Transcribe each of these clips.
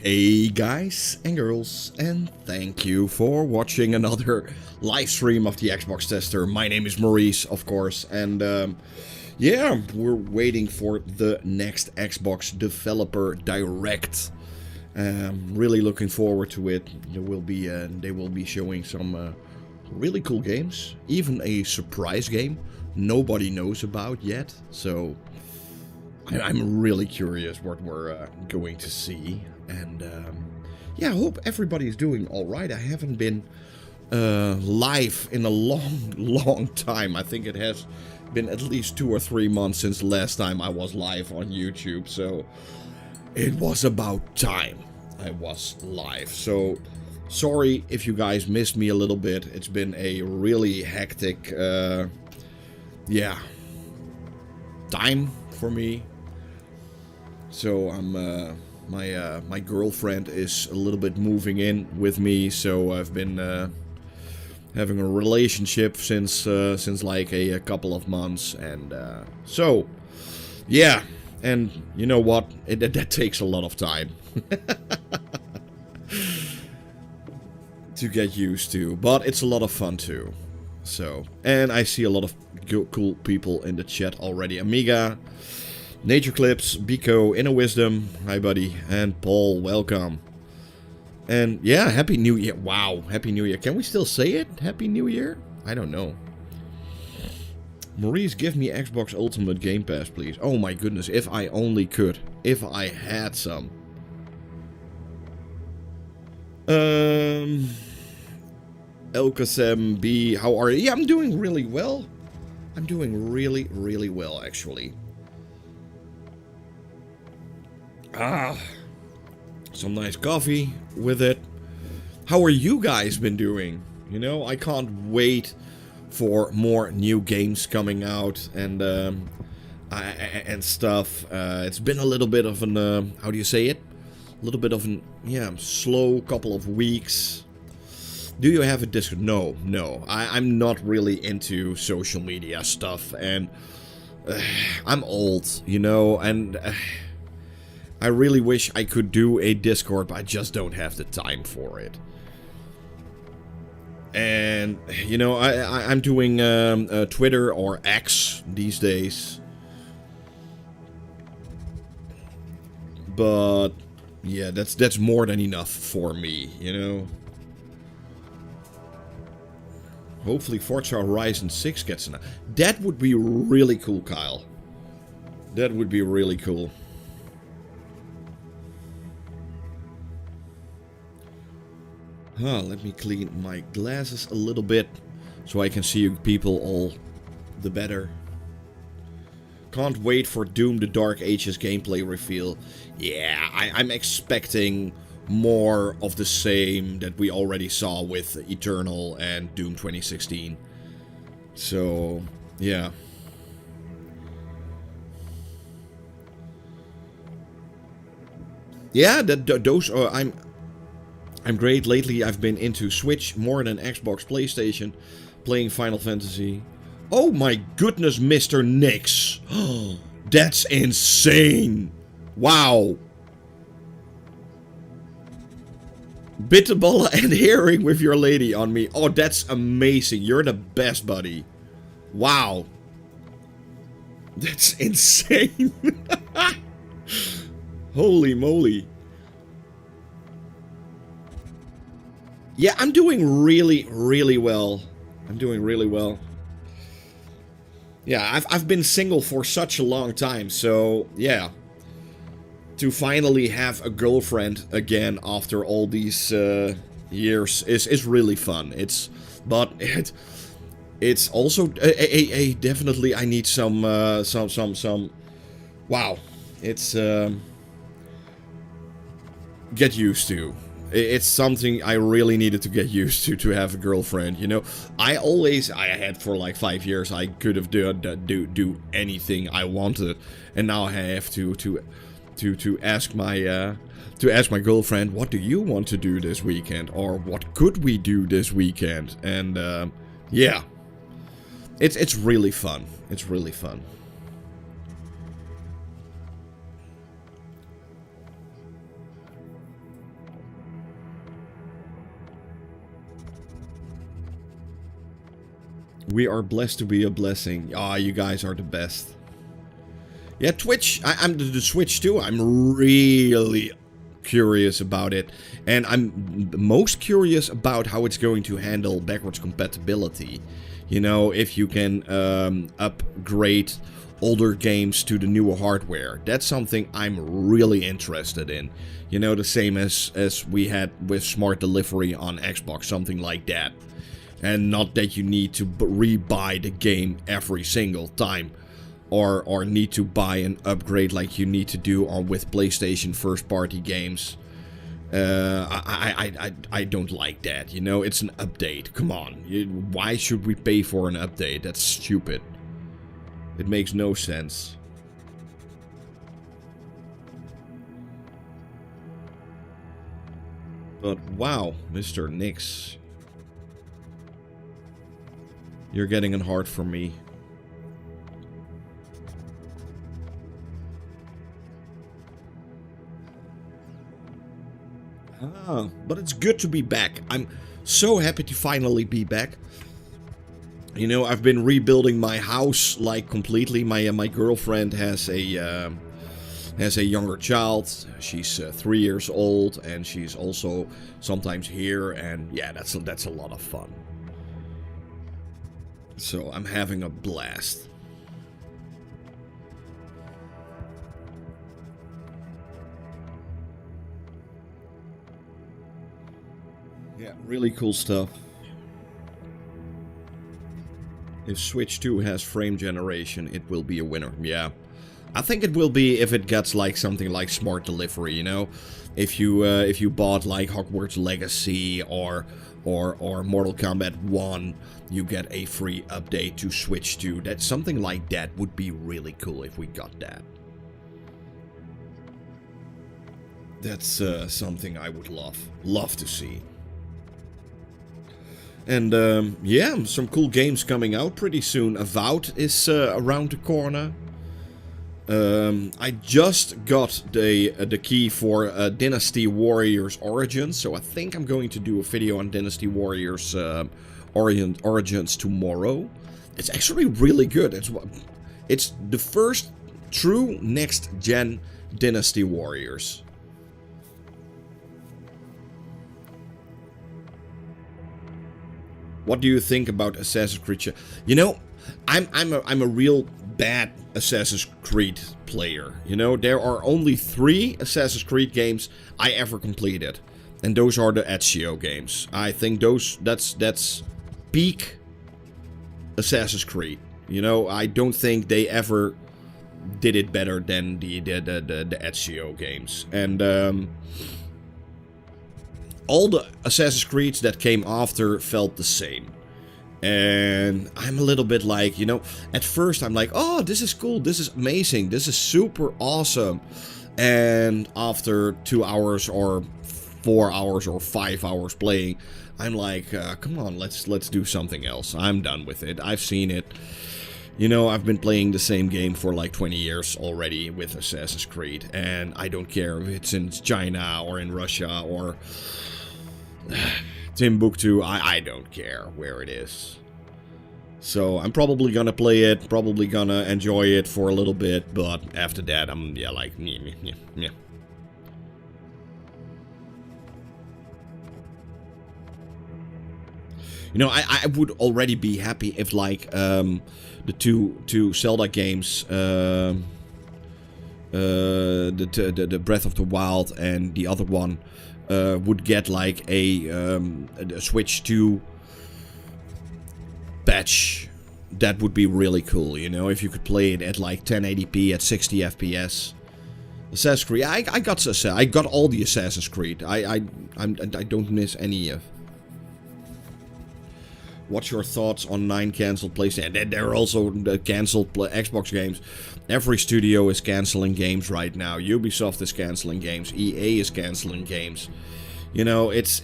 Hey guys and girls, and thank you for watching another live stream of the Xbox Tester. My name is Maurice, of course, and yeah, we're waiting for the next Xbox Developer Direct. Really looking forward to it. They will be showing some really cool games, even a surprise game nobody knows about yet. So I'm really curious what we're going to see. And yeah, I hope everybody's doing alright. I haven't been live in a long time. I think it has been at least 2 or 3 months since the last time I was live on YouTube. So it was about time I was live. So sorry if you guys missed me a little bit. It's been a really hectic yeah, time for me. So I'm my girlfriend is a little bit moving in with me, so I've been having a relationship since like a couple of months, and so yeah, and you know what, that takes a lot of time to get used to, but it's a lot of fun too. So, and I see a lot of cool people in the chat already. Amiga, Nature Clips, Biko, Inner Wisdom, hi buddy, and Paul, welcome. And yeah, Happy New Year. Wow, Happy New Year. Can we still say it? Happy New Year? I don't know. Maurice, give me Xbox Ultimate Game Pass, please. Oh my goodness, if I only could. If I had some. Elkasem B, how are you? Yeah, I'm doing really well. I'm doing really well, actually. Some nice coffee with it. How are you guys been doing? You know, I can't wait for more new games coming out and stuff. It's been a little bit of an how do you say it? A little bit of an slow couple of weeks. Do you have a Discord? No. I'm not really into social media stuff, and I'm old, you know, and I really wish I could do a Discord, but I just don't have the time for it. And, you know, I'm doing Twitter or X these days. But, yeah, that's more than enough for me, you know. Hopefully Forza Horizon 6 gets an... That would be really cool, Kyle. That would be really cool. Let me clean my glasses a little bit so I can see you people all the better. Can't wait for Doom the Dark Ages gameplay reveal. Yeah, I'm expecting more of the same that we already saw with Eternal and Doom 2016. So, yeah. Yeah, those are... I'm great. Lately I've been into Switch more than Xbox, PlayStation, playing Final Fantasy. Oh my goodness, Mr. Nix. That's insane. Wow. Bitterballen and herring with your lady on me. Oh, that's amazing. You're the best, buddy. Wow. That's insane. Holy moly. Yeah, I'm doing really well. I'm doing really well. Yeah, I've been single for such a long time, so yeah. To finally have a girlfriend again after all these years is really fun. It's also definitely I need some wow. It's get used to. It's something I really needed to get used to have a girlfriend, you know. I had for like 5 years, I could have do anything I wanted, and now I have to ask my girlfriend, what do you want to do this weekend, or what could we do this weekend? And yeah, it's really fun. It's really fun. We are blessed to be a blessing. Ah, you guys are the best. Yeah, Twitch. I'm the Switch too. I'm really curious about it, and I'm most curious about how it's going to handle backwards compatibility. You know, if you can upgrade older games to the newer hardware. That's something I'm really interested in. You know, the same as we had with Smart Delivery on Xbox, something like that. And not that you need to rebuy the game every single time. Or need to buy an upgrade like you need to do with PlayStation first party games. I don't like that, you know, it's an update, come on. Why should we pay for an update? That's stupid. It makes no sense. But wow, Mr. Nix. You're getting it hard for me. Ah, but it's good to be back. I'm so happy to finally be back. You know, I've been rebuilding my house like completely. My girlfriend has a younger child. She's 3 years old, and she's also sometimes here. And yeah, that's a lot of fun. So I'm having a blast. Yeah, really cool stuff. If Switch 2 has frame generation, it will be a winner. Yeah. I think it will be if it gets like something like Smart Delivery, you know? If you bought like Hogwarts Legacy or Mortal Kombat 1, you get a free update to Switch 2. That something like that would be really cool if we got that. That's something I would love to see. And yeah, some cool games coming out pretty soon. Avowed is around the corner. I just got the key for Dynasty Warriors Origins, so I think I'm going to do a video on Dynasty Warriors Origins tomorrow. It's actually really good. It's the first true next-gen Dynasty Warriors. What do you think about Assassin's Creed? You know, I'm a real bad Assassin's Creed player. You know, there are only 3 Assassin's Creed games I ever completed, and those are the Ezio games. I think that's peak Assassin's Creed. You know, I don't think they ever did it better than the Ezio games. And all the Assassin's Creeds that came after felt the same. And I'm a little bit like, you know, at first I'm like, oh, this is cool, this is amazing, this is super awesome. And after 2 hours or 4 hours or 5 hours playing, I'm like, come on, let's do something else. I'm done with it. I've seen it. You know, I've been playing the same game for like 20 years already with Assassin's Creed. And I don't care if it's in China or in Russia or Timbuktu. I don't care where it is. So I'm probably gonna play it, probably gonna enjoy it for a little bit, but after that I'm, yeah, like, meh. You know, I would already be happy if, like, the two Zelda games, the Breath of the Wild and the other one, would get, like, a Switch 2 patch. That would be really cool, you know, if you could play it at, like, 1080p at 60 FPS. Assassin's Creed, I got all the Assassin's Creed. I don't miss any of. What's your thoughts on 9 cancelled PlayStation? There are also cancelled Xbox games. Every studio is cancelling games right now. Ubisoft is cancelling games. EA is cancelling games. You know, it's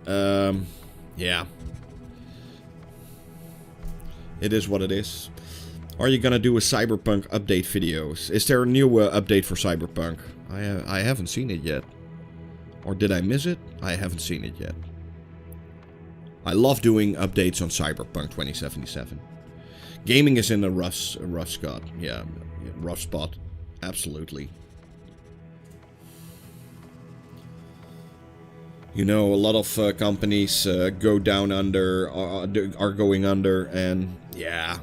yeah. It is what it is. Are you gonna do a Cyberpunk update videos? Is there a new update for Cyberpunk? I haven't seen it yet. Or did I miss it? I haven't seen it yet. I love doing updates on Cyberpunk 2077. Gaming is in a rough spot. Yeah, rough spot. Absolutely. You know, a lot of companies go down under, are going under, and yeah.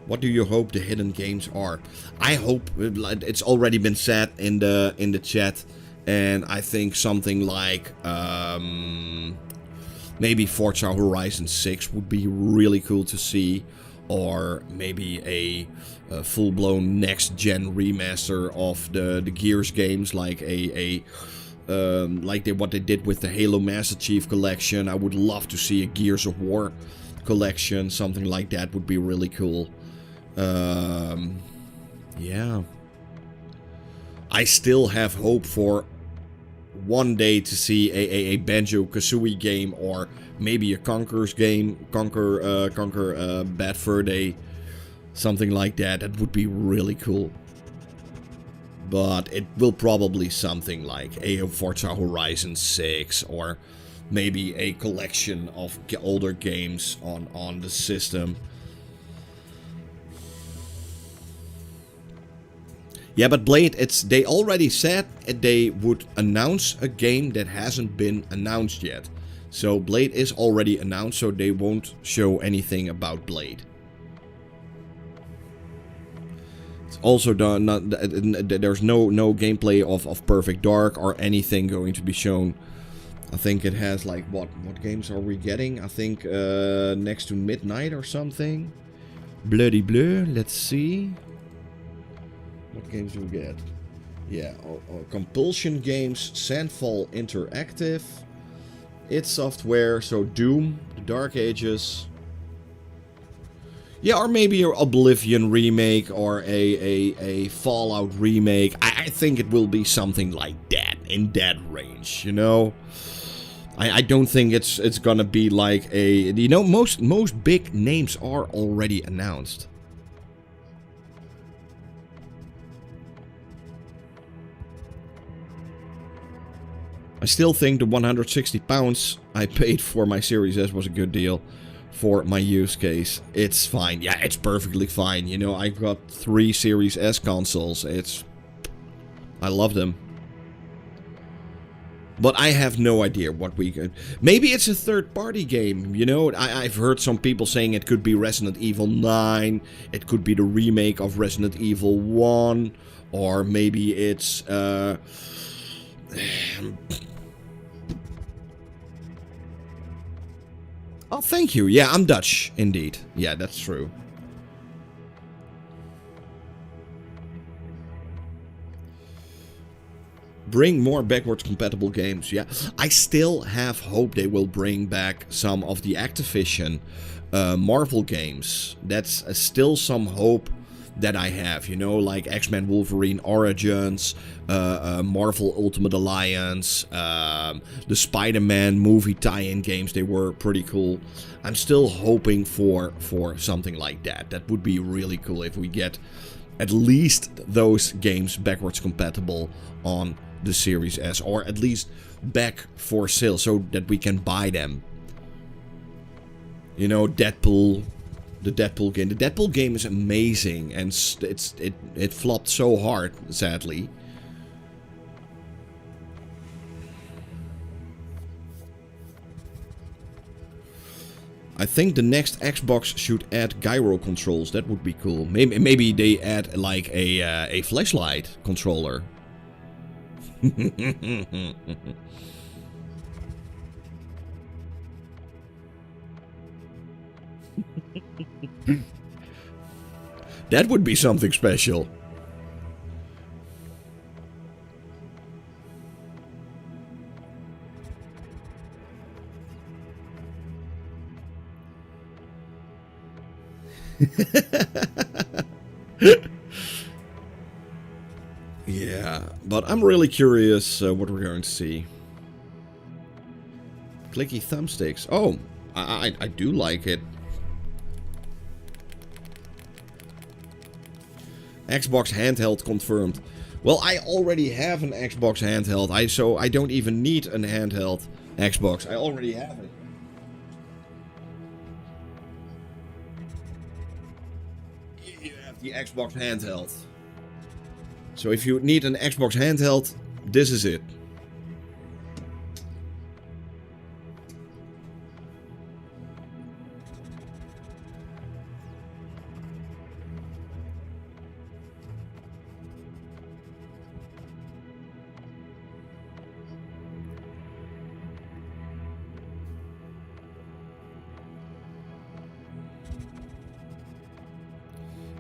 What do you hope the hidden games are? I hope, it's already been said in the chat, and I think something like maybe Forza Horizon 6 would be really cool to see, or maybe a full-blown next-gen remaster of the Gears games, like what they did with the Halo Master Chief collection. I would love to see a Gears of War collection, something like that would be really cool. Yeah. I still have hope for one day to see a Banjo-Kazooie game, or maybe a Conker's game, Conker Bad Fur Day, something like that. That would be really cool. But it will probably something like a Forza Horizon 6, or maybe a collection of older games on the system. Yeah, but Blade, they already said they would announce a game that hasn't been announced yet. So Blade is already announced, so they won't show anything about Blade. It's also done. There's no gameplay of Perfect Dark or anything going to be shown. I think it has like what games are we getting? I think next to Midnight or something. Bloody Bleu. Let's see. What games do we get? Yeah, Compulsion Games, Sandfall Interactive, id Software, so Doom, The Dark Ages. Yeah, or maybe an Oblivion remake or a Fallout remake. I think it will be something like that, in that range, you know? I don't think it's gonna be like a... You know, most big names are already announced. I still think the £160 I paid for my Series S was a good deal for my use case. It's fine. Yeah, it's perfectly fine. You know, I've got 3 Series S consoles. I love them. But I have no idea what we could... Maybe it's a third-party game, you know? I've heard some people saying it could be Resident Evil 9. It could be the remake of Resident Evil 1. Or maybe it's... Oh, thank you. Yeah, I'm Dutch, indeed. Yeah, that's true. Bring more backwards compatible games. Yeah, I still have hope they will bring back some of the Activision Marvel games. That's still some hope that I have, you know, like X-Men Wolverine Origins, Marvel Ultimate Alliance, the Spider-Man movie tie-in games. They were pretty cool. I'm still hoping for something like that. That would be really cool if we get at least those games backwards compatible on the Series S, or at least back for sale so that we can buy them. You know, Deadpool. The Deadpool game. The Deadpool game is amazing, and it flopped so hard, sadly. I think the next Xbox should add gyro controls. That would be cool. Maybe they add like a flashlight controller. That would be something special. Yeah, but I'm really curious what we're going to see. Clicky thumbsticks. Oh, I do like it. Xbox handheld confirmed. Well, I already have an Xbox handheld, so I don't even need a handheld. Xbox. I already have it. You have the Xbox handheld. So if you need an Xbox handheld, this is it.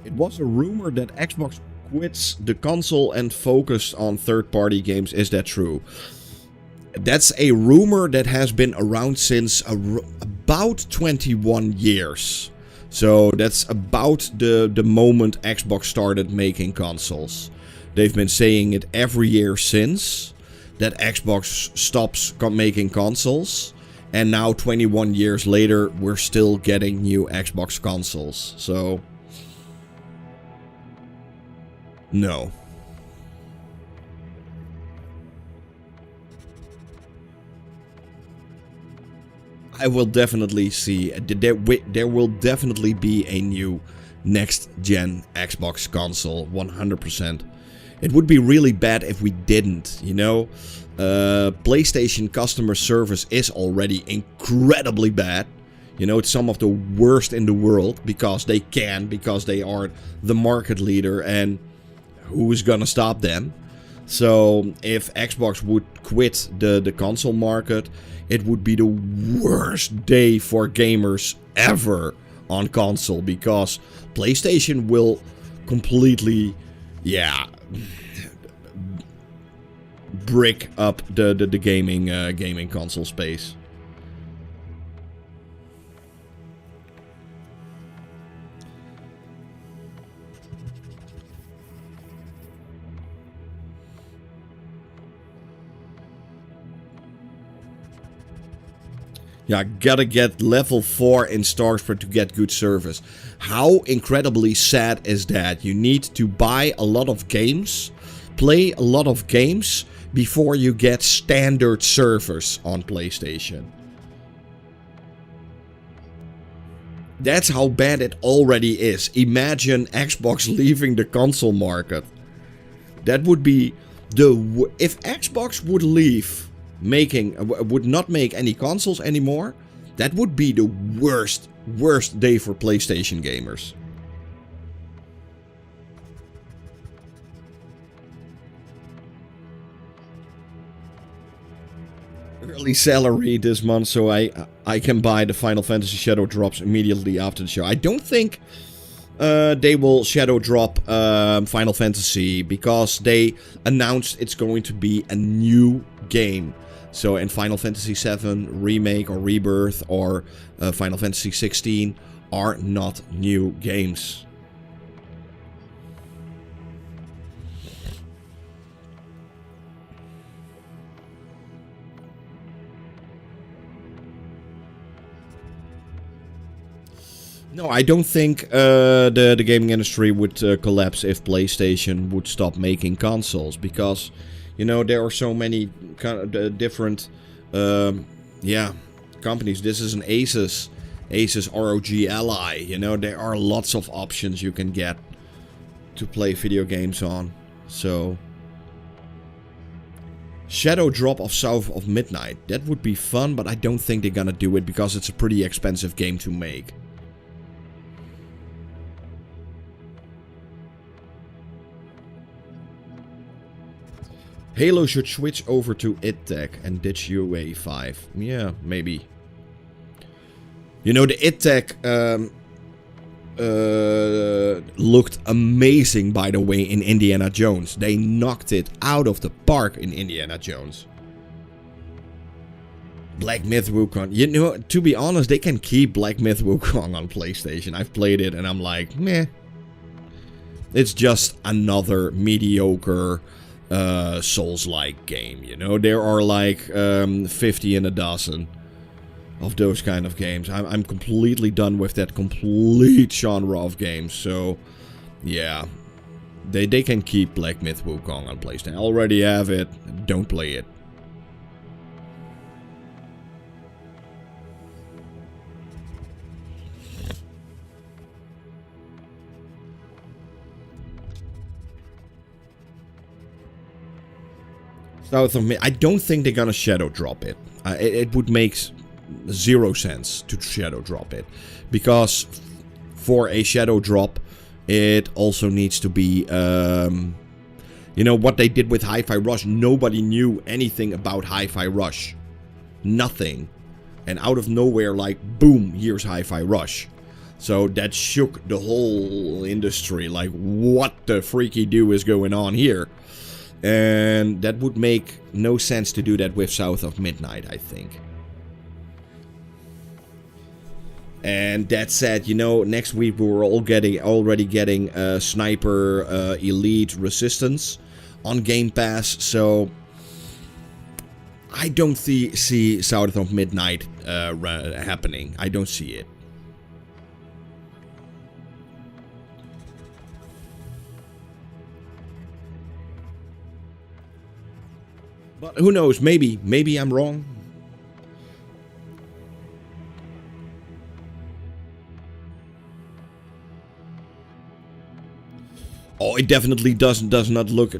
It was a rumor that Xbox quits the console and focused on third-party games. Is that true? That's a rumor that has been around since about 21 years. So that's about the moment Xbox started making consoles. They've been saying it every year since, that Xbox stops making consoles. And now 21 years later, we're still getting new Xbox consoles. So... no. I will definitely see, there will definitely be a new next-gen Xbox console, 100%. It would be really bad if we didn't, you know? PlayStation customer service is already incredibly bad. You know, it's some of the worst in the world, because they are the market leader, and who is gonna stop them? So if Xbox would quit the console market, it would be the worst day for gamers ever on console, because PlayStation will completely, yeah, brick up the gaming console space. Yeah, gotta get level 4 in Starspread to get good service. How incredibly sad is that? You need to buy a lot of games, play a lot of games, before you get standard service on PlayStation. That's how bad it already is. Imagine Xbox leaving the console market. That would be the... if Xbox would leave... would not make any consoles anymore, that would be the worst day for PlayStation gamers. Early salary this month, so I can buy the Final Fantasy Shadow Drops immediately after the show. I don't think they will Shadow Drop Final Fantasy, because they announced it's going to be a new game. So in Final Fantasy VII Remake or Rebirth or Final Fantasy 16 are not new games. No, I don't think the gaming industry would collapse if PlayStation would stop making consoles, because... you know, there are so many different, yeah, companies. This is an Asus ROG Ally. You know, there are lots of options you can get to play video games on. So, Shadow Drop of South of Midnight. That would be fun, but I don't think they're gonna do it, because it's a pretty expensive game to make. Halo should switch over to id-Tech and ditch UA 5. Yeah, maybe. You know, the id-Tech looked amazing, by the way, in Indiana Jones. They knocked it out of the park in Indiana Jones. Black Myth Wukong. You know, to be honest, they can keep Black Myth Wukong on PlayStation. I've played it and I'm like, meh. It's just another mediocre... Souls-like game, you know. There are like 50 in a dozen of those kind of games. I'm completely done with that complete genre of games. So, yeah, they can keep Black Myth Wukong on PlayStation. I already have it. Don't play it. South of I don't think they're gonna shadow drop it. It would make 0 sense to shadow drop it, because for a shadow drop, it also needs to be, you know, what they did with Hi-Fi Rush. Nobody knew anything about Hi-Fi Rush. Nothing. And out of nowhere, like, boom, here's Hi-Fi Rush. So that shook the whole industry. Like, what the freaky do is going on here? And that would make no sense to do that with South of Midnight, I think. And that said, you know, next week we were already getting Sniper Elite Resistance on Game Pass, so I don't see South of Midnight happening. I don't see it. But who knows? Maybe I'm wrong. Oh, it definitely does not look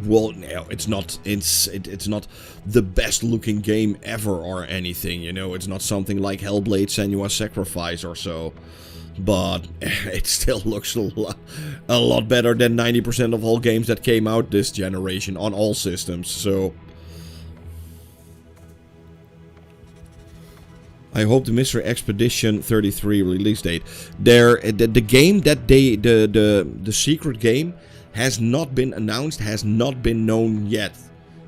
well. No, it's not the best looking game ever or anything, you know. It's not something like Hellblade: Senua's Sacrifice or so, but it still looks a lot better than 90% of all games that came out this generation on all systems. So I hope the Mystery Expedition 33 release date. The game that the secret game has not been announced, has not been known yet,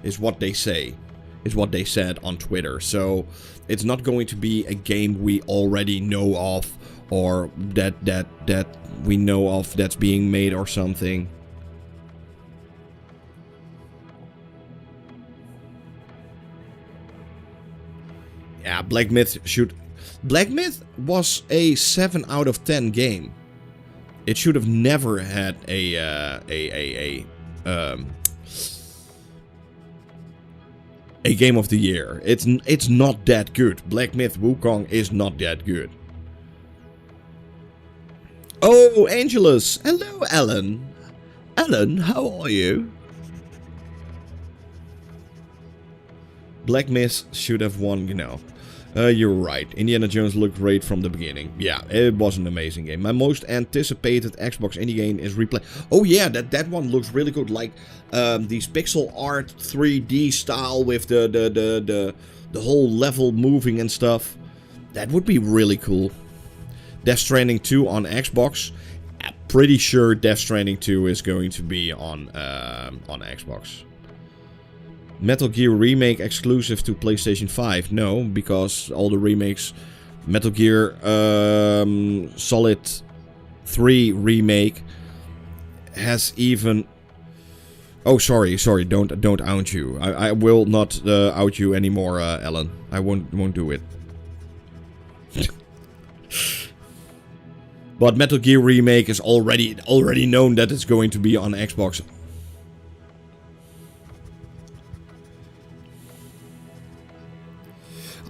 is what they say, is what they said on Twitter. So it's not going to be a game we already know of, or that we know of that's being made or something. Yeah, Black Myth should... Black Myth was a 7 out of 10 game. It should have never had a game of the year. It's not that good. Black Myth Wukong is not that good. Oh, Angelus. Hello, Alan. Alan, how are you? Black Myth should have won, you know. You're right. Indiana Jones looked great from the beginning. Yeah, it was an amazing game. My most anticipated Xbox indie game is Replay. Oh yeah, that one looks really good. Like these pixel art 3D style with the whole level moving and stuff. That would be really cool. Death Stranding 2 on Xbox. I'm pretty sure Death Stranding 2 is going to be on Xbox. Metal Gear Remake exclusive to PlayStation 5? No, because all the remakes... Metal Gear Solid 3 Remake has even... Oh, sorry, don't out you. I will not out you anymore, Alan. I won't do it. But Metal Gear Remake is already known that it's going to be on Xbox.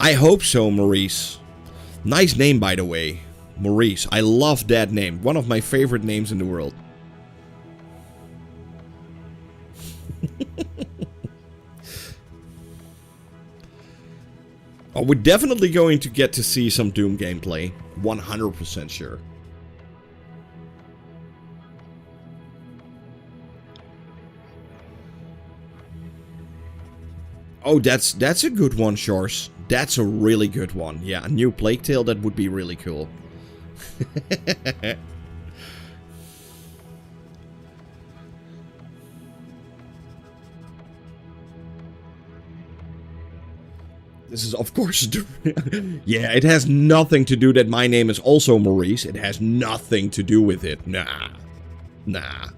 I hope so, Maurice. Nice name, by the way. Maurice. I love that name. One of my favorite names in the world. Oh, we're definitely going to get to see some Doom gameplay. 100% sure. Oh, that's a good one, Shores. That's a really good one. Yeah, a new Plague Tale, that would be really cool. This is, of course... Yeah, it has nothing to do that my name is also Maurice. It has nothing to do with it. Nah. Nah.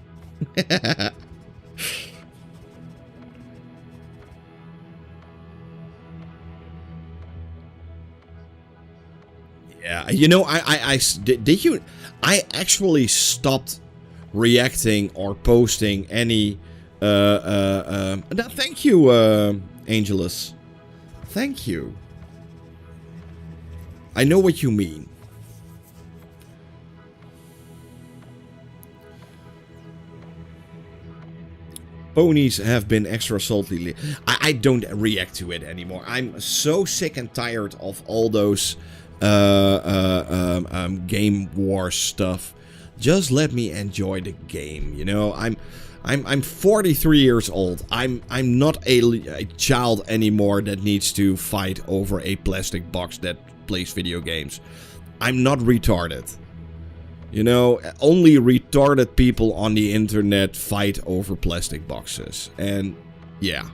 Yeah, you know, I actually stopped reacting or posting any, thank you, Angelus. Thank you. I know what you mean. Ponies have been extra salty. I don't react to it anymore. I'm so sick and tired of all those game war stuff. Just let me enjoy the game, you know. I'm 43 years old. I'm not a child anymore that needs to fight over a plastic box that plays video games. I'm not retarded. You know, only retarded people on the internet fight over plastic boxes. And yeah.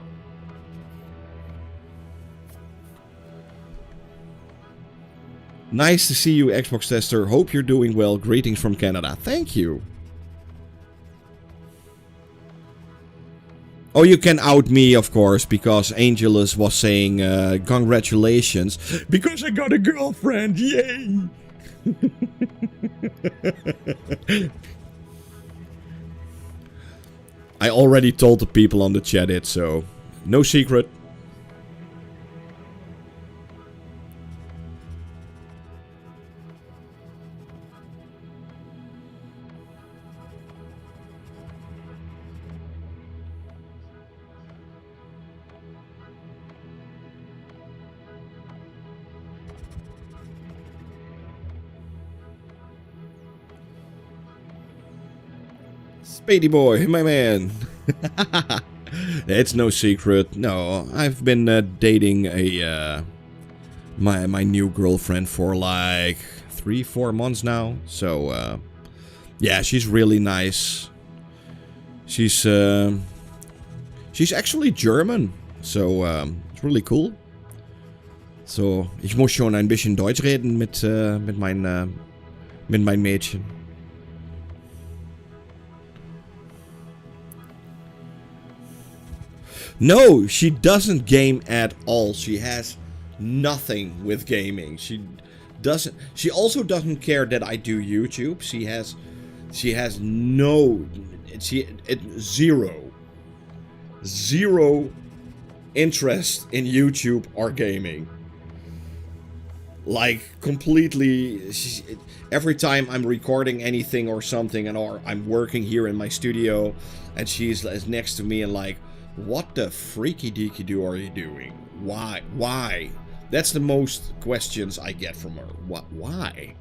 Nice to see you, Xbox tester. Hope you're doing well. Greetings from Canada. Thank you. Oh, you can out me, of course, because Angelus was saying congratulations. Because I got a girlfriend. Yay! I already told the people on the chat it, so no secret. Spady boy, my man. It's no secret. No, I've been dating a my new girlfriend for like 3-4 months now. So yeah, she's really nice. She's actually German. So it's really cool. So ich muss schon ein bisschen Deutsch reden mit meinem Mädchen. No, she doesn't game at all. She has nothing with gaming. She also doesn't care that I do YouTube. She has zero interest in YouTube or gaming. Like completely. Every time I'm recording anything or something, or I'm working here in my studio, and she's next to me and like, what the freaky deaky do are you doing? Why? Why? That's the most questions I get from her. What? Why?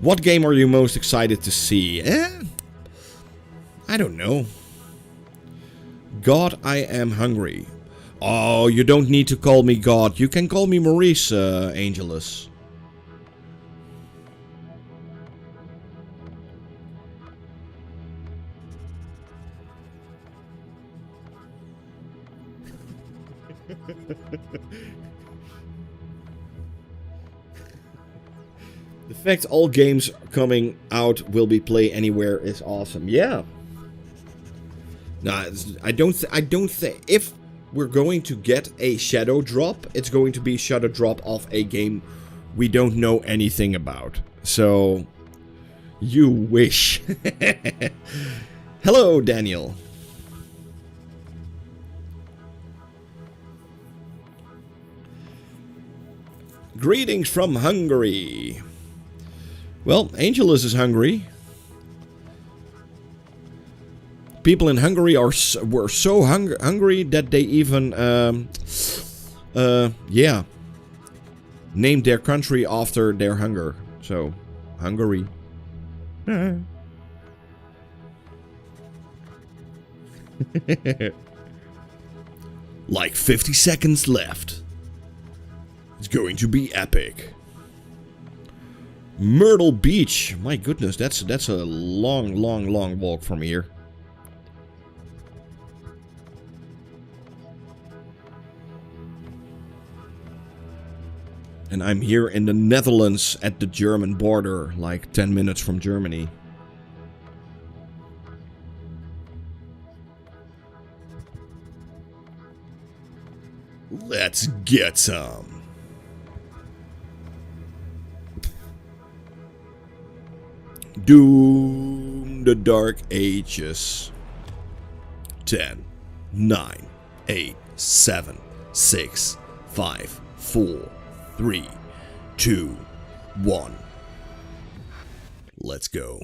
What game are you most excited to see? I don't know. God, I am hungry. Oh, you don't need to call me God. You can call me Maurice, Angelus. The fact all games coming out will be play anywhere is awesome. Yeah. Nah, I don't think if we're going to get a shadow drop, it's going to be shadow drop of a game we don't know anything about. So you wish. Hello, Daniel. Greetings from Hungary. Well, Angelus is hungry. People in Hungary were so hungry that they even, yeah, named their country after their hunger. So, Hungary. Like 50 seconds left. It's going to be epic. Myrtle Beach. My goodness, that's a long walk from here. And I'm here in the Netherlands at the German border, like 10 minutes from Germany. Let's get some. Doom the Dark Ages. 10, 9, 8, 7, 6, 5, 4, 3, 2, 1. Let's go.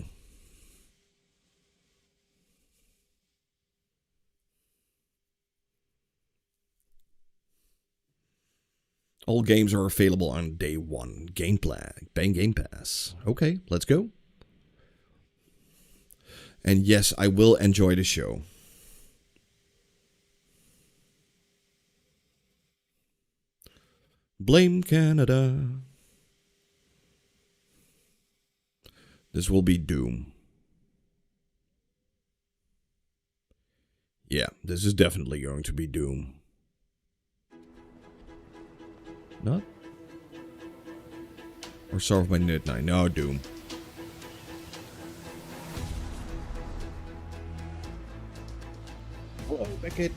All games are available on day one. Gamepass. Okay, let's go. And yes, I will enjoy the show. Blame Canada. This will be Doom. Yeah, this is definitely going to be Doom. Not? Or Sorrow by Midnight. No, Doom. Whoa, Beckett.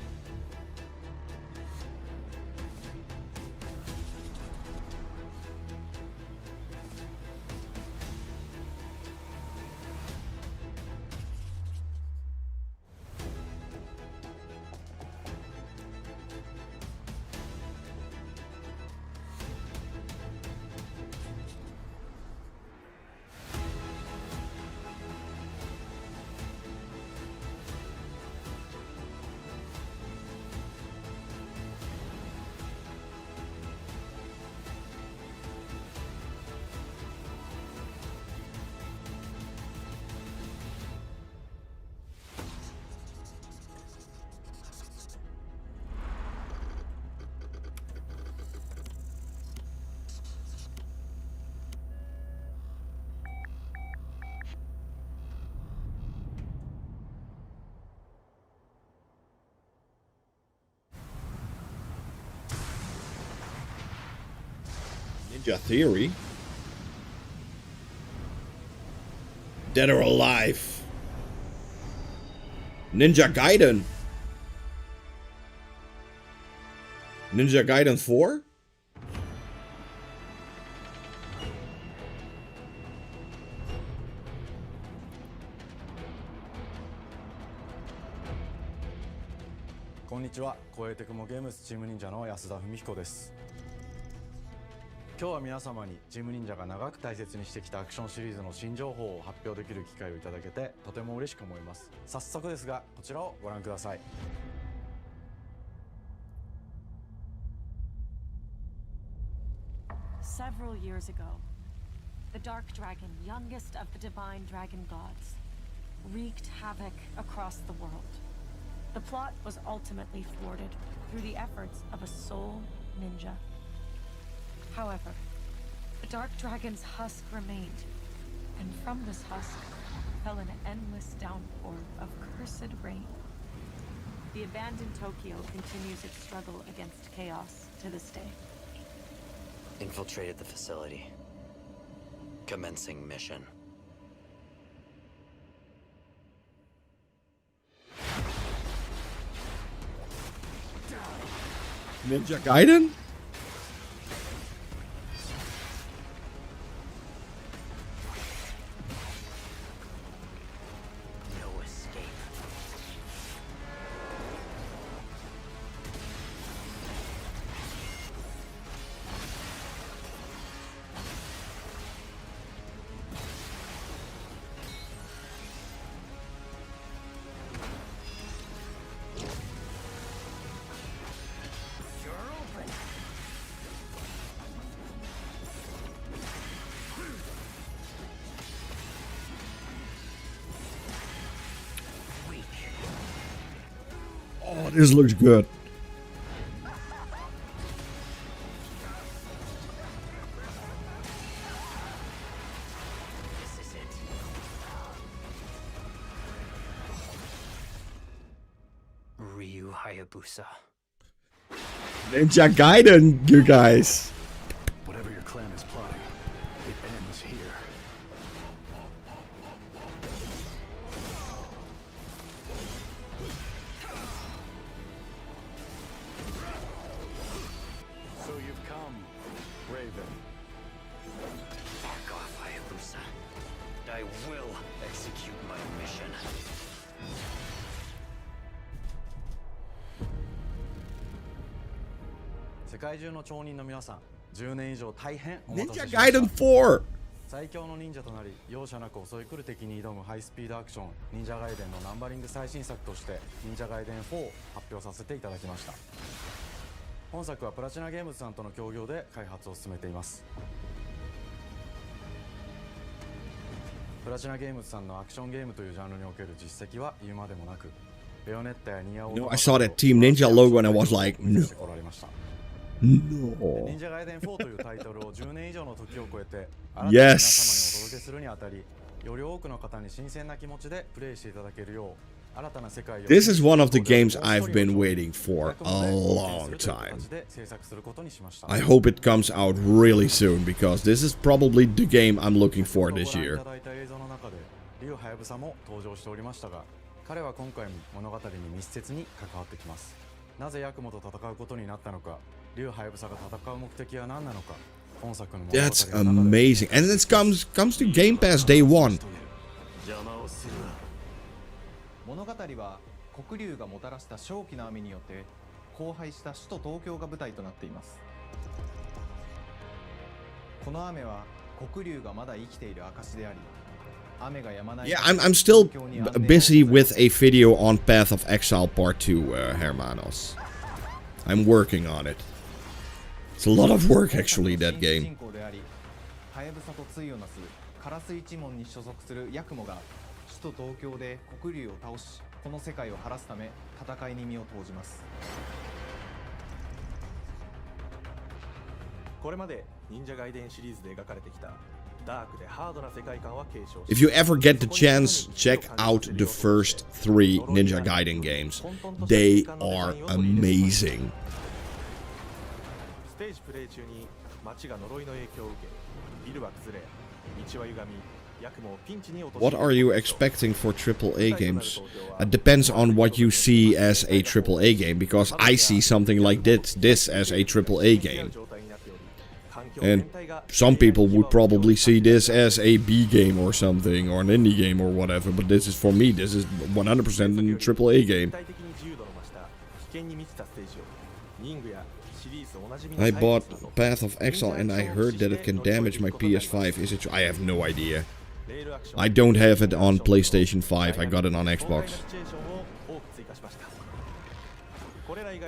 Ninja Theory? Dead or Alive? Ninja Gaiden? Ninja Gaiden 4? Konnichiwa, 超えてくもゲームスチーム忍者の安田文彦です。今日は皆様にチーム忍者が長く大切にしてきたアクションシリーズの新情報を発表できる機会をいただけてとても嬉しく思います。早速ですがこちらをご覧ください。Several years ago, the Dark Dragon, youngest of the divine dragon gods, wreaked havoc across the world. The plot was ultimately thwarted through the efforts of a sole ninja. However, the Dark Dragon's husk remained, and from this husk fell an endless downpour of cursed rain. The abandoned Tokyo continues its struggle against chaos to this day. Infiltrated the facility. Commencing mission. Ninja Gaiden? No escape. Oh, this looks good. This is it. Ryu Hayabusa. Ninja Gaiden, you guys. Whatever your clan is plotting, it ends here. So you've come, Raven. Back off, Hayabusa. I will execute my mission. Ninja Gaiden 4! 最強の忍者となり容赦なく襲い来る敵に挑むハイスピードアクション忍者ガイデンのナンバリング最新作として忍者ガイデン4を発表させていただきました。本作はプラチナゲームズさんとの協業で開発を進めています。プラチナゲームズさんのアクションゲームというジャンルにおける実績は言うまでもなく、ベヨネッタやニアオート I saw that Team Ninja logo and I was like, no. 忍者ガイデン4というタイトルを10年以上の時を超えて新たな皆様にお届けするにあたり、より多くの方に新鮮な気持ちでプレイしていただけるよう新たな世界を This is one of the games I've been waiting for a long time. I hope it comes out really soon because this is probably the game I'm looking for this year. リュウハヤブサも登場しておりましたが、彼は今回も物語に密接に関わってきます。なぜヤクモと戦うことになったのか、リュウハヤブサが戦う目的は何なのか、本作の物語 That's amazing. And it comes to Gamepass day one. 物語は黒竜がもたらした正気の雨によって荒廃した首都東京が舞台となっています。この雨は黒竜がまだ生きている証であり、雨が止まない。 Yeah, I'm still busy with a video on Path of Exile Part 2, Hermanos. I'm working on it. It's a lot of work actually, that game. ハヤブサと対をなすカラス一門に所属するヤクモが首都東京で黒竜を倒し、この世界を晴らすため戦いに身を投じます。これまで忍者ガイデンシリーズで描かれてきたダークでハードな世界観は継承し、 If you ever get the chance, check out the first 3 Ninja Gaiden games. They are amazing. ステージプレイ中に街が呪いの影響を受け、ビルは崩れ、道は歪み、ヤクモをピンチに落とし、 What are you expecting for AAA games? It depends on what you see as a AAA game, because I see something like this as a AAA game. And some people would probably see this as a B game or something, or an indie game or whatever, but this is, for me, this is 100% a AAA game. I bought Path of Exile and I heard that it can damage my PS5. Is it true? I have no idea. I don't have it on PlayStation 5, I got it on Xbox.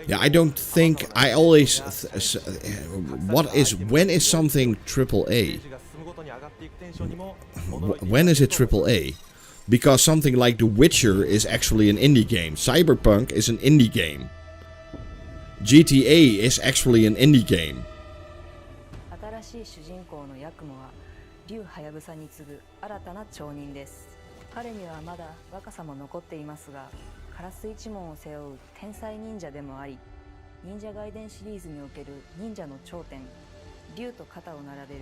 Yeah, I don't think, I always, when is something AAA? When is it AAA? Because something like The Witcher is actually an indie game. Cyberpunk is an indie game. GTA is actually an indie game. 新しい主人公のヤクモはリュウハヤブサに次ぐ新たな町人です。彼にはまだ若さも残っていますが、カラス一門を背負う天才忍者でもあり、忍者ガイデンシリーズにおける忍者の頂点、竜と肩を並べる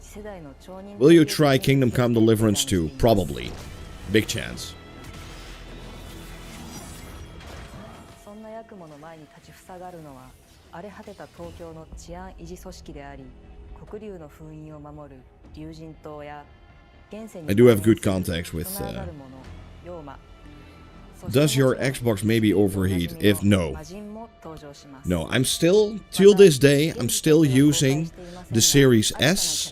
次世代の町人。 Will you try Kingdom Come Deliverance 2? Probably. Big chance. そんなヤクモの前に立ちふさがるのは荒れ果てた東京の治安維持組織であり、黒竜の封印を守る竜神島や現世に I do have good contacts with. Does your Xbox maybe overheat? If no. No, I'm still, till this day, I'm still using the Series S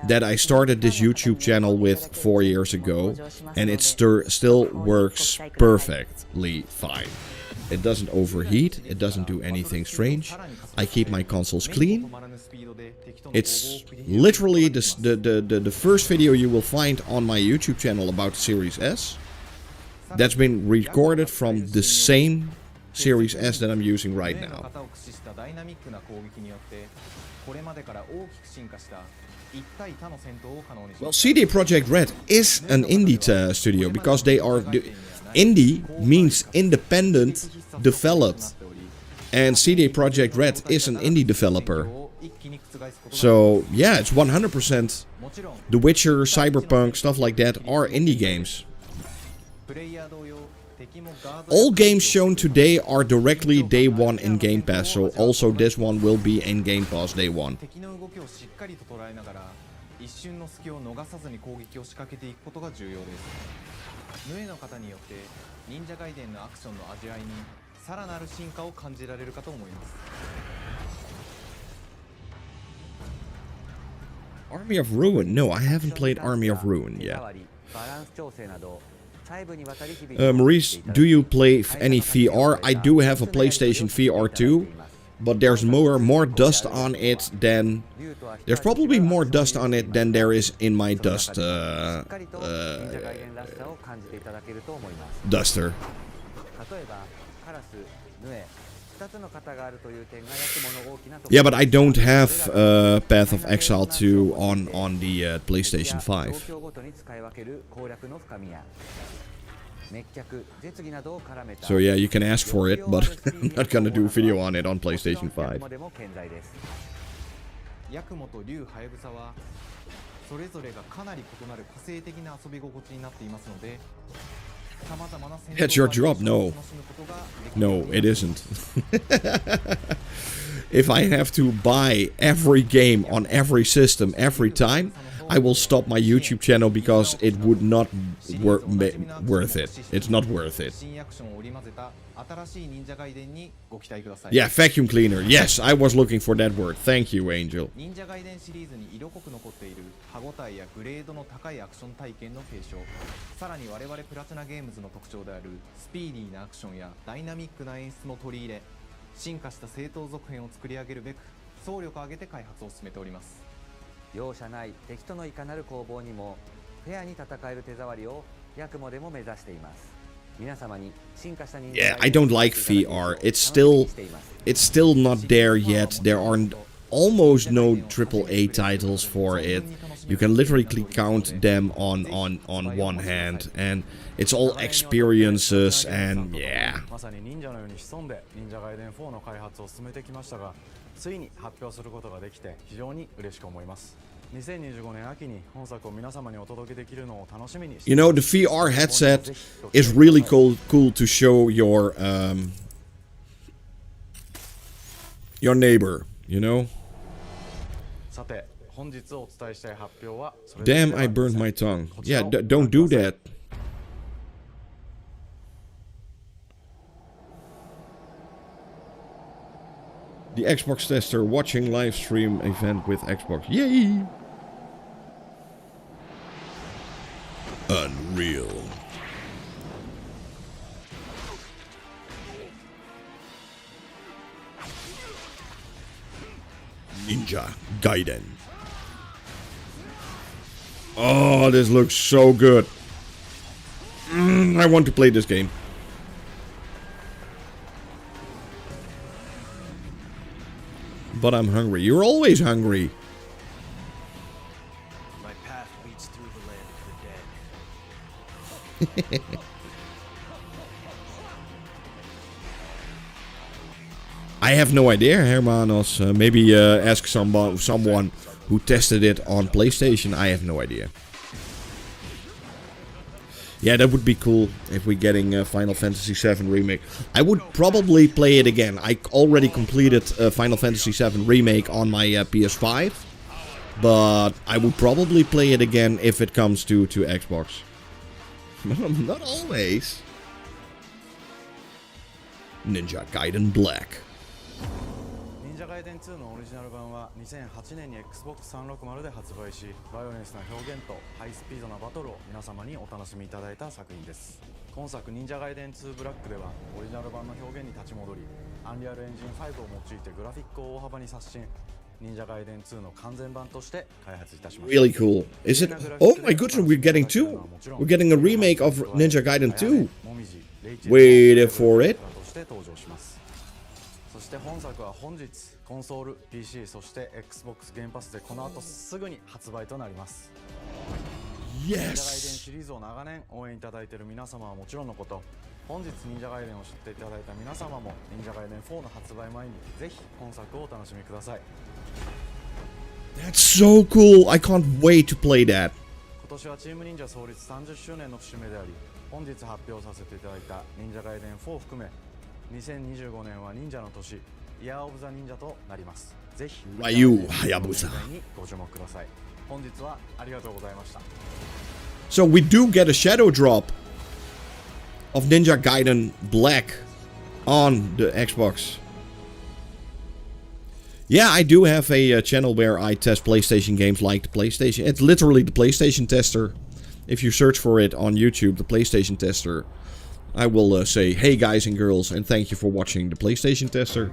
that I started this YouTube channel with 4 years ago, and it still works perfectly fine. It doesn't overheat, it doesn't do anything strange. I keep my consoles clean. It's literally the first video you will find on my YouTube channel about the Series S. That's been recorded from the same Series S that I'm using right now. Well, CD Projekt Red is an indie studio because they are... Indie means independent developed. And CD Projekt Red is an indie developer. So, yeah, it's 100%. The Witcher, Cyberpunk, stuff like that are indie games. All games shown today are directly day one in Game Pass, so also this one will be in Game Pass day one. Army of Ruin? No, I haven't played Army of Ruin yet. Maurice, do you play any VR? I do have a PlayStation VR 2, but there's more dust on it than... There's probably more dust on it than there is in my dust duster. Yeah, but I don't have Path of Exile 2 on the PlayStation 5. So yeah, you can ask for it, but I'm not gonna do a video on it on PlayStation 5. ヤクモと竜ハヤブサはそれぞれがかなり異なる個性的な遊び心地になっていますので、様々な戦闘 It's your job. No. No, it isn't. If I have to buy every game on every system every time, I will stop my YouTube channel because it would not worth it. It's not worth it. Yeah, vacuum cleaner. Yes, I was looking for that word. Thank you, Angel. 忍者ガイデンシリーズに色濃く残っている歯ごたえやグレードの高いアクション体験の継承、さらに我々プラチナゲームズの特徴であるスピーディーなアクションやダイナミックな演出も取り入れ、進化した正当続編を作り上げるべく総力を挙げて開発を進めております。容赦ない敵とのいかなる攻防にもフェアに戦える手触りをヤクモでも目指しています。皆様に進化した忍者 Yeah, I don't like VR. It's still not there yet. There aren't almost no AAA titles for it. You can literally count them on one hand, and it's all experiences and yeah. まさに忍者のように潜んで忍者ガイデン4の開発を進めてきましたが、ついに発表することができて非常に嬉しく思います。2025年秋に本作を皆様にお届けできるのを楽しみにしています。 You know, the VR headset is really cool to show your neighbor, you know? さて、本日お伝えしたい発表はそれ Damn, I burned my tongue. Yeah, don't do that. The Xbox tester watching live stream event with Xbox. Yay! Unreal. Ninja Gaiden. Oh, this looks so good. I want to play this game. But I'm hungry. You're always hungry. My path leads through the land of the dead. I have no idea, Hermanos. Maybe ask someone who tested it on PlayStation. I have no idea. Yeah, that would be cool if we're getting a Final Fantasy VII Remake. I would probably play it again. I already completed Final Fantasy VII Remake on my PS5. But I would probably play it again if it comes to Xbox. Not always. Ninja Gaiden Black. 忍者ガイデン2のオリジナル版は2008年に Xbox 360で発売し、バイオレンスな表現とハイスピードなバトルを皆様にお楽しみいただいた作品です。今作忍者ガイデン2ブラックではオリジナル版の表現に立ち戻り、アンリアルエンジン5を用いてグラフィックを大幅に刷新、忍者ガイデン2の完全版として開発いたしました。 Really cool. Is it? Oh my goodness, we're getting two. We're getting a remake of Ninja Gaiden 2. Wait for it. そして本作は本日コンソール、PC、そして Xbox Gamepass でこの後すぐに発売となります。忍者ガイデンシリーズを長年応援いただいている皆様はもちろんのこと、本日忍者ガイデンを知っていただいた皆様も忍者ガイデン4の発売前にぜひ本作をお楽しみください。 That's so cool. I can't wait to play that. 今年はチーム忍者創立30周年の節目であり、本日発表させていただいた忍者ガイデン4を含め2025年は忍者の年、イヤーオブザ忍者となります。ぜひラユーハヤブサにご注目ください。本日はありがとうございました。 So we do get a shadow drop of Ninja Gaiden Black on the Xbox. Yeah, I do have a channel where I test PlayStation games like the PlayStation. It's literally the PlayStation Tester. If you search for it on YouTube, the PlayStation Tester, I will say, hey guys and girls, and thank you for watching the PlayStation Tester.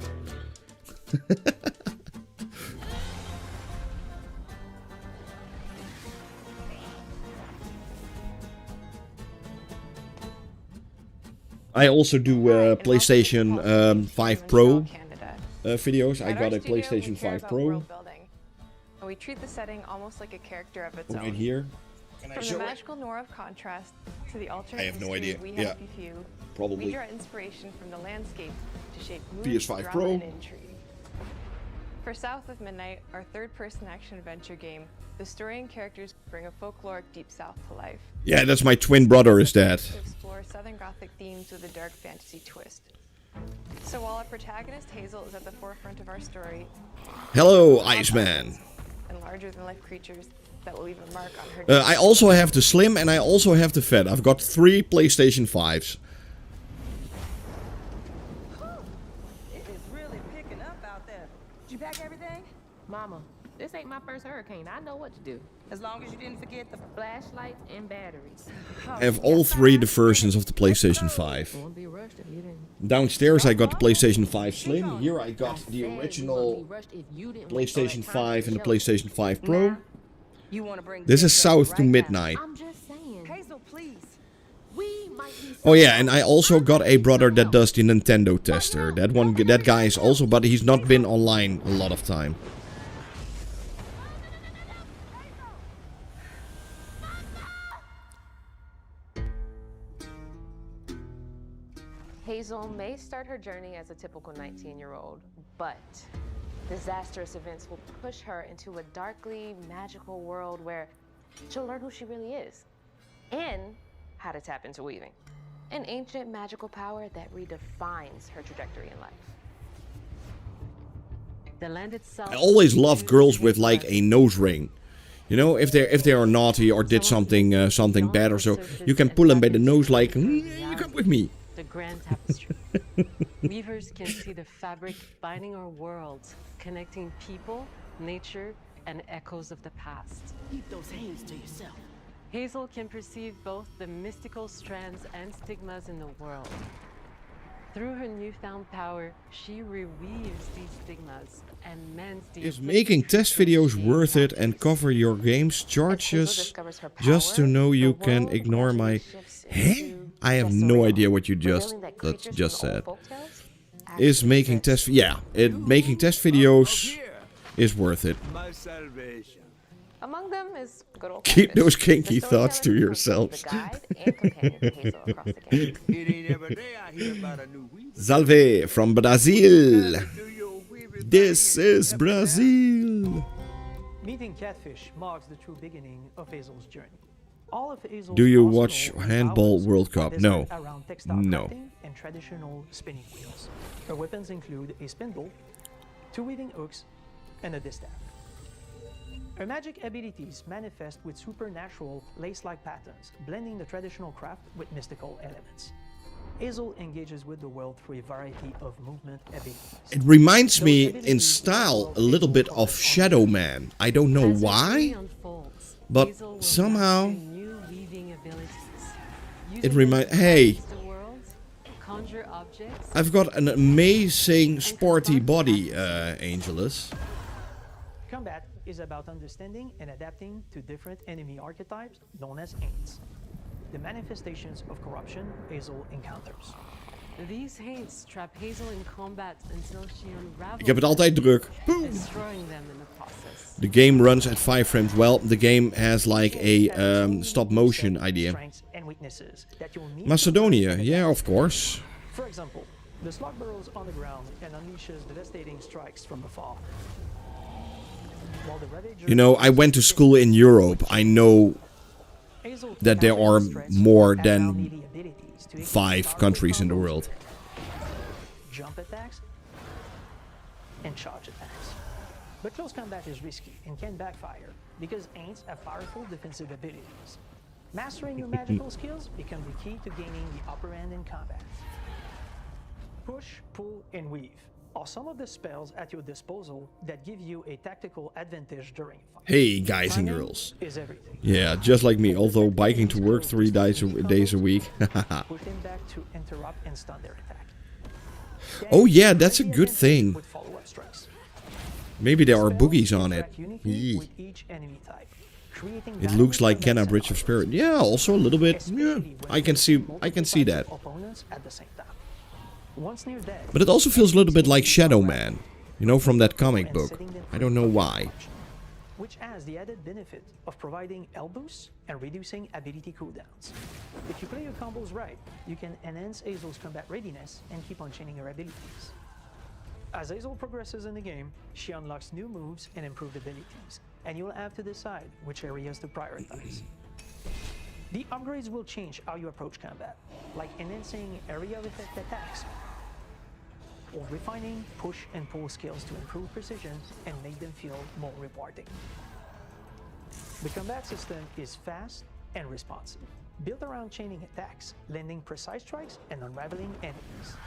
I also do PlayStation 5 Pro videos. I got a PlayStation 5 Pro. We treat the setting almost like a character of its Right own. here. From the magical Nora of contrast to the alternate I have no history idea. we Yeah, have few, probably. we draw inspiration from the landscape to shape mood, PS5 drama, Pro. and intrigue. For South of Midnight, our third-person action-adventure game, the story and characters bring a folkloric Deep South to life. Yeah, that's my twin brother is dead. To explore Southern Gothic themes with a dark fantasy twist. So while our protagonist Hazel is at the forefront of our story, Hello, Iceman. and larger-than-life creatures that will leave a mark on her. I also have the Slim and I also have the Fat. I've got 3 PlayStation 5s. It is really picking up out there. Did you pack everything? Mama, this ain't my first hurricane. I know what to do. As long as you didn't forget the Flashlights and batteries. I have all 3 the versions of the PlayStation 5. Won't be rushed if you didn't. Downstairs I got the PlayStation 5 Slim. Here I got the Said you original wouldn't be rushed if you didn't wait till PlayStation that time 5 to and the show. PlayStation 5 Pro. you want to bring This is up South to right now. Midnight. I'm just saying. Hazel, please. We might be Oh yeah, and I also got a brother that does the Nintendo tester. That guy is also, but he's not been online a lot of time. Hazel may start her journey as a typical 19-year-old, but disastrous events will push her into a darkly magical world where she'll learn who she really is and how to tap into weaving, an ancient magical power that redefines her trajectory in life. The land itself. I always love girls with like a nose ring. You know, if they are naughty or did something something bad or so, you can pull them by the nose like, you come with me. The grand tapestry. Weavers can see the fabric binding our worlds, connecting people, nature, and echoes of the past. Keep those hands to yourself. Hazel can perceive both the mystical strands and stigmas in the world. Through her newfound power, she reweaves these stigmas and mends the... Is making test videos worth it and cover your game's charges just to know you can ignore my... Huh? I have no idea what you just said. Is making test... Yeah, making test videos is worth it. My salvation. Among them is good old Keep Candace, those kinky the thoughts to storyteller who yourselves. is the guide and companion to Hazel across the game. It ain't every day I hear about a new weed. Salve from Brazil. This is Brazil. Meeting Catfish marks the true beginning of Hazel's journey. All of Hazel's Do you arsenal watch of Handball powers World are Cup? designed No. around textile No. crafting and traditional spinning wheels. Her weapons include a spindle, 2 weaving hooks, and a distaff. Her magic abilities manifest with supernatural lace-like patterns, blending the traditional craft with mystical elements. Hazel engages with the world through a variety of movement abilities. It reminds me in style a little bit of Shadow Man. I don't know As her journey why, unfolds, but Hazel will somehow master new weaving abilities. it Using reminds... them to Hey, traverse the world, conjure objects, I've got an amazing sporty body, Angelus. Combat is about understanding and adapting to different enemy archetypes known as Aints, the manifestations of corruption Hazel encounters. These haints trap Hazel in combat until she unravels Ik heb het altijd druk. them, destroying them in the process. The game runs at 5 frames. Well, the game has like a stop motion idea. Strengths and weaknesses that you'll need to Macedonia, learn to yeah, adapt. of course. For example, the slug burrows on the ground and unleashes devastating strikes from afar. While the Ravager You know, I went to school in Europe. I know Hazel that there are captures threats more with than Avermedia abilities to 5 execute countries in the combos, world. jump attacks, and charge attacks. But close combat is risky and can backfire because Aints have powerful defensive abilities. Mastering your magical skills become the key to gaining the upper hand in combat. Push, pull, and weave. are some of the spells at your disposal that give you a tactical advantage during a fight. Hey guys and Timing girls. is everything. Yeah, just like me, although biking to work 3 days a week. Push them back to interrupt and stun their attack. Oh yeah, that's a good thing. With follow-up strikes. Maybe there are boogies on it. Interact uniquely with each enemy type, creating It looks dynamic like Kenna combat Bridge of scenarios, Spirit. Yeah, also a little bit. Yeah, especially when I can facing see multiple that. types of opponents at the same time. Once near death, But it also feels a little bit like Shadow Man, you know, from that comic and book. setting them I don't know why. which has the added benefit of providing L boosts and reducing ability cooldowns. If you play your combos right, you can enhance Hazel's combat readiness and keep on chaining her abilities. As Hazel progresses in the game, she unlocks new moves and improved abilities, and you'll have to decide which areas to prioritize. The upgrades will change how you approach combat, like enhancing area of effect attacks, or refining push and pull skills to improve precision and make them feel more rewarding. The combat system is fast and responsive, built around chaining attacks, landing precise strikes, and unraveling enemies.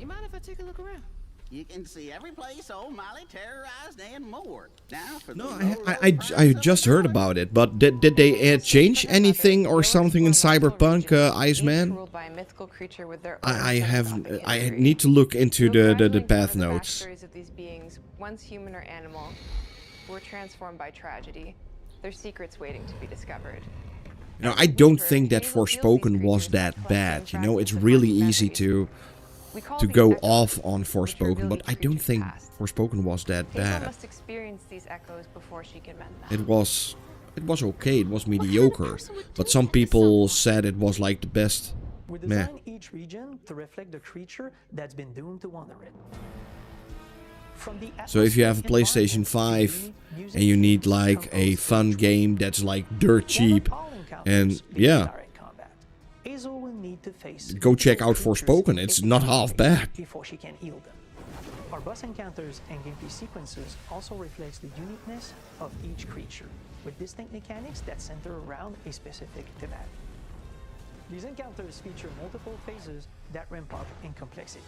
You mind if I take a look around? You can see every place old Molly terrorized and more. Now for No, the I just heard about it, but did they change anything or something in Cyberpunk, Iceman? Ruled by a mythical creature with their own I need to look into the path notes. Stories of these beings, once human or animal, were transformed by tragedy. Their secrets waiting to be discovered. You know, I don't think that Forspoken was that bad. You know, it's really easy to go off on Forspoken, but I don't think Forspoken was that Hazel bad. must experience these echoes before she can mend them. It was okay. It was mediocre, but some people said it was like the best. We Meh. design each region to reflect the creature that's been doomed to wander it. From the So if you have a PlayStation 5 and you need like a fun game that's like dirt cheap, and yeah, Hazel will need to face go check out Forspoken. It's not half bad. before she can heal them. Our boss encounters and gameplay sequences also reflects the uniqueness of each creature, with distinct mechanics that center around a specific thematic. These encounters feature multiple phases that ramp up in complexity.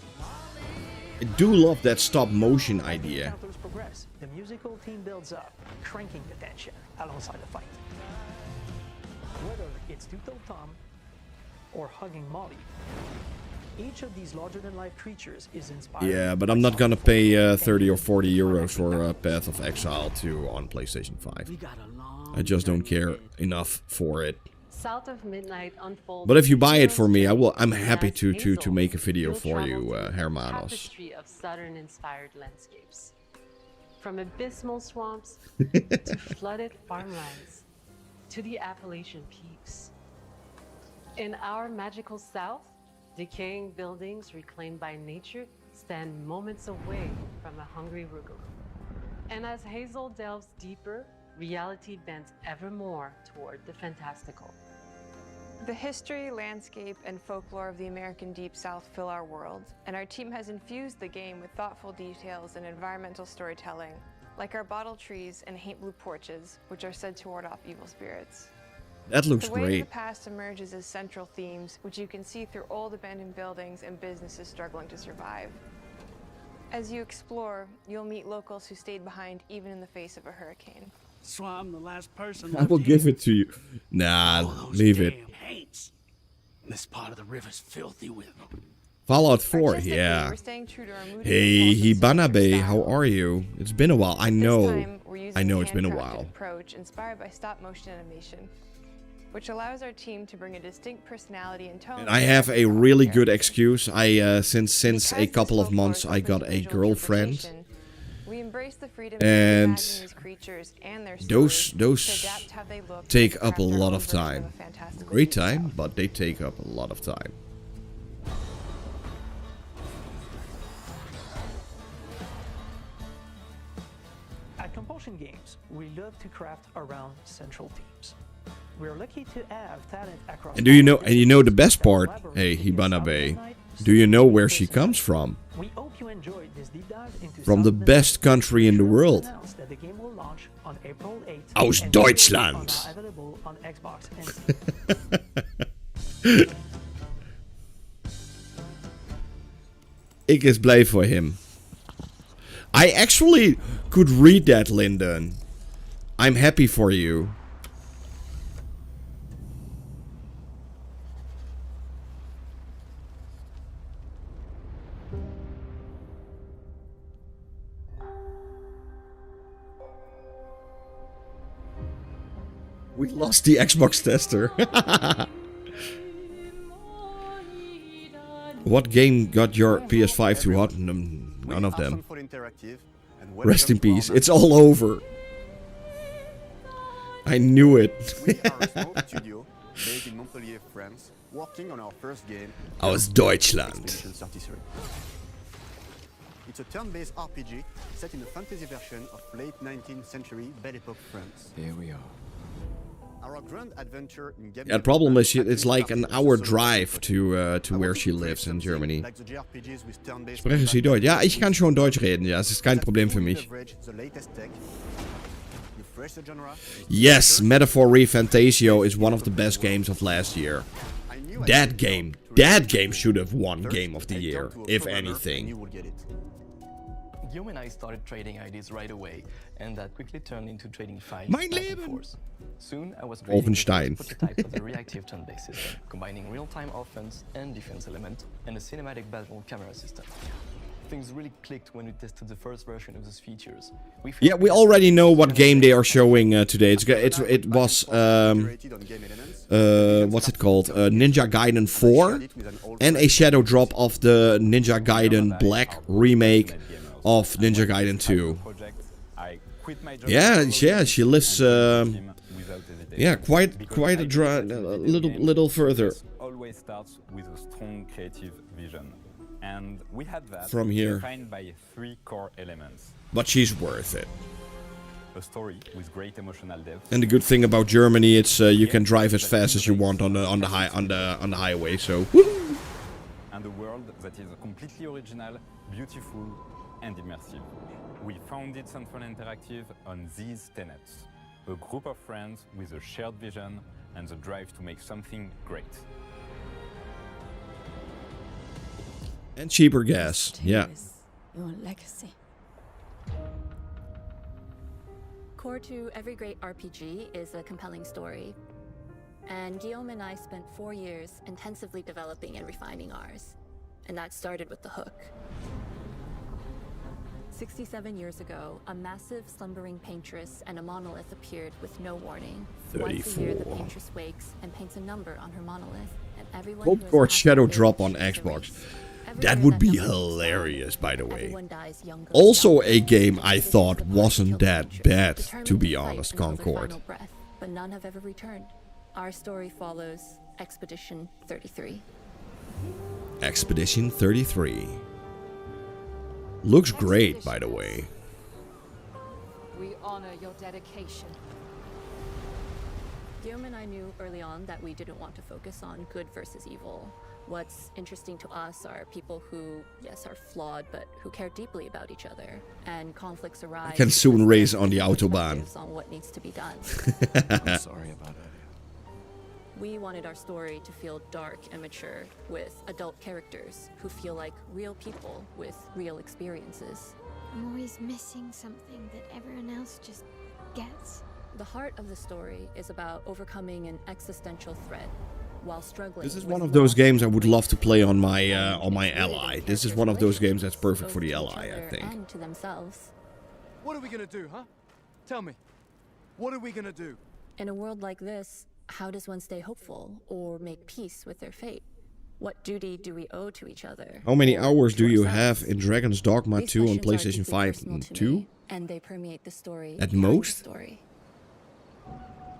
I do love that stop motion As idea. encounters progress, the musical theme builds up, cranking the tension alongside the fight. Whether it's Two-Toed Tom or hugging Molly, each of these larger-than-life creatures is inspired. Yeah, but I'm not gonna pay 30 or 40 euros for Path of Exile 2 on PlayStation 5. I just don't care enough for it. South of Midnight unfolds. But if you buy it for me, I'm happy to make a video for you, Hermanos. Tapestry of Southern-inspired landscapes, from abysmal swamps to flooded farmlands to the Appalachian peaks. In our magical South, decaying buildings reclaimed by nature stand moments away from a hungry Rugal. And as Hazel delves deeper, reality bends ever more toward the fantastical. The history, landscape, and folklore of the American Deep South fill our world, and our team has infused the game with thoughtful details and environmental storytelling, like our bottle trees and haint blue porches, which are said to ward off evil spirits. That looks The way of great. the past emerges as central themes, which you can see through old abandoned buildings and businesses struggling to survive. As you explore, you'll meet locals who stayed behind even in the face of a hurricane. So I'm the last person. I will give it to you. Nah, leave it. Hates. This part of the river's filthy with them. Fallout 4, yeah. Hey, Hibanabe, how are you? It's been a while. I know it's been a while. Approach inspired by stop-motion animation, which allows our team to bring a distinct personality and tone. And I have a really good excuse. Since a couple of months I got a girlfriend. We embrace the freedom And to these creatures and their those stories, to adapt how they look, take and up a craft their lot own of version time. a fantastical Great game time, but they take up a lot of time. At Compulsion Games, we love to craft around central themes. We're lucky to have talent across. And do you know the best part? Hey, Hibanabe, do you know where she comes from? We hope you enjoyed this deep dive into From the best country in the world. That the game will launch on April 8th. Aus and Deutschland. are available on Xbox and Steam. Ik is blij voor him. I actually could read that, Lyndon. I'm happy for you. We lost the Xbox tester. What game got your PS5 too hot? None of them. Rest in peace. It's all over. I knew it. Aus Deutschland. It's a turn-based RPG set in the fantasy version of late 19th century Belle Epoque France. Here we are. Our grand adventure in Gamepass. Yeah, the problem is it's like an hour drive to where she lives in Germany. Sprechen Sie Deutsch? Ja, ich kann schon Deutsch reden. Ja, es ist kein Problem für mich. Yes, Metaphor Refantasio is one of the best games of last year. That game should have won Game of the Year, if anything. Guillaume and I started trading IDs right away, and that quickly turned into trading fights Mein back and Leben! forth. Soon I was creating the Wolfenstein. first prototype of the reactive turn-based system, combining real-time offense and defense element, and a cinematic battle camera system. Things really clicked when we tested the first version of those features. Yeah, we already know what game they are showing today. It was what's it called? Ninja Gaiden 4 and a shadow drop of the Ninja Gaiden Black remake of Ninja Gaiden 2. Yeah, she lives quite a little further. Always starts with a strong creative vision. And we had that From here. defined by 3 core elements. But she's worth it. A story with great emotional depth. And the good thing about Germany, it's you can drive as fast as you want on the highway. So. Woo! And a world that is completely original, beautiful, and immersive. We founded Central Interactive on these tenets: a group of friends with a shared vision and the drive to make something great. And cheaper gas, yeah. Your legacy. Core to every great RPG is a compelling story. And Guillaume and I spent 4 years intensively developing and refining ours. And that started with the hook. 67 years ago, a massive slumbering paintress and a monolith appeared with no warning. Once a year, the 34. paintress wakes and paints a number on her monolith, and everyone Hope who for has Shadow passed Drop away on shares Xbox. erased. That would be hilarious, by the way. Also a game I thought wasn't that bad, to be honest, Concord. Final breath, but none have ever returned. Our story follows Expedition 33. Expedition 33. Looks great, by the way. We honor your dedication. Guillaume and I knew early on that we didn't want to focus on good versus evil. What's interesting to us are people who, yes, are flawed, but who care deeply about each other. And conflicts arise. I can soon race on the Autobahn. On what needs to be done. I'm sorry about that. We wanted our story to feel dark and mature, with adult characters who feel like real people with real experiences. I'm always missing something that everyone else just gets. The heart of the story is about overcoming an existential threat while struggling. This is one of those games I would love to play on my Ally. This is one of those games that's perfect for the Ally, I think. And to themselves. What are we gonna do, huh? Tell me. What are we gonna do? In a world like this, how does one stay hopeful or make peace with their fate? What duty do we owe to each other? How many hours do you have in Dragon's Dogma 2 on PlayStation 5? 2? And they permeate the story. At most?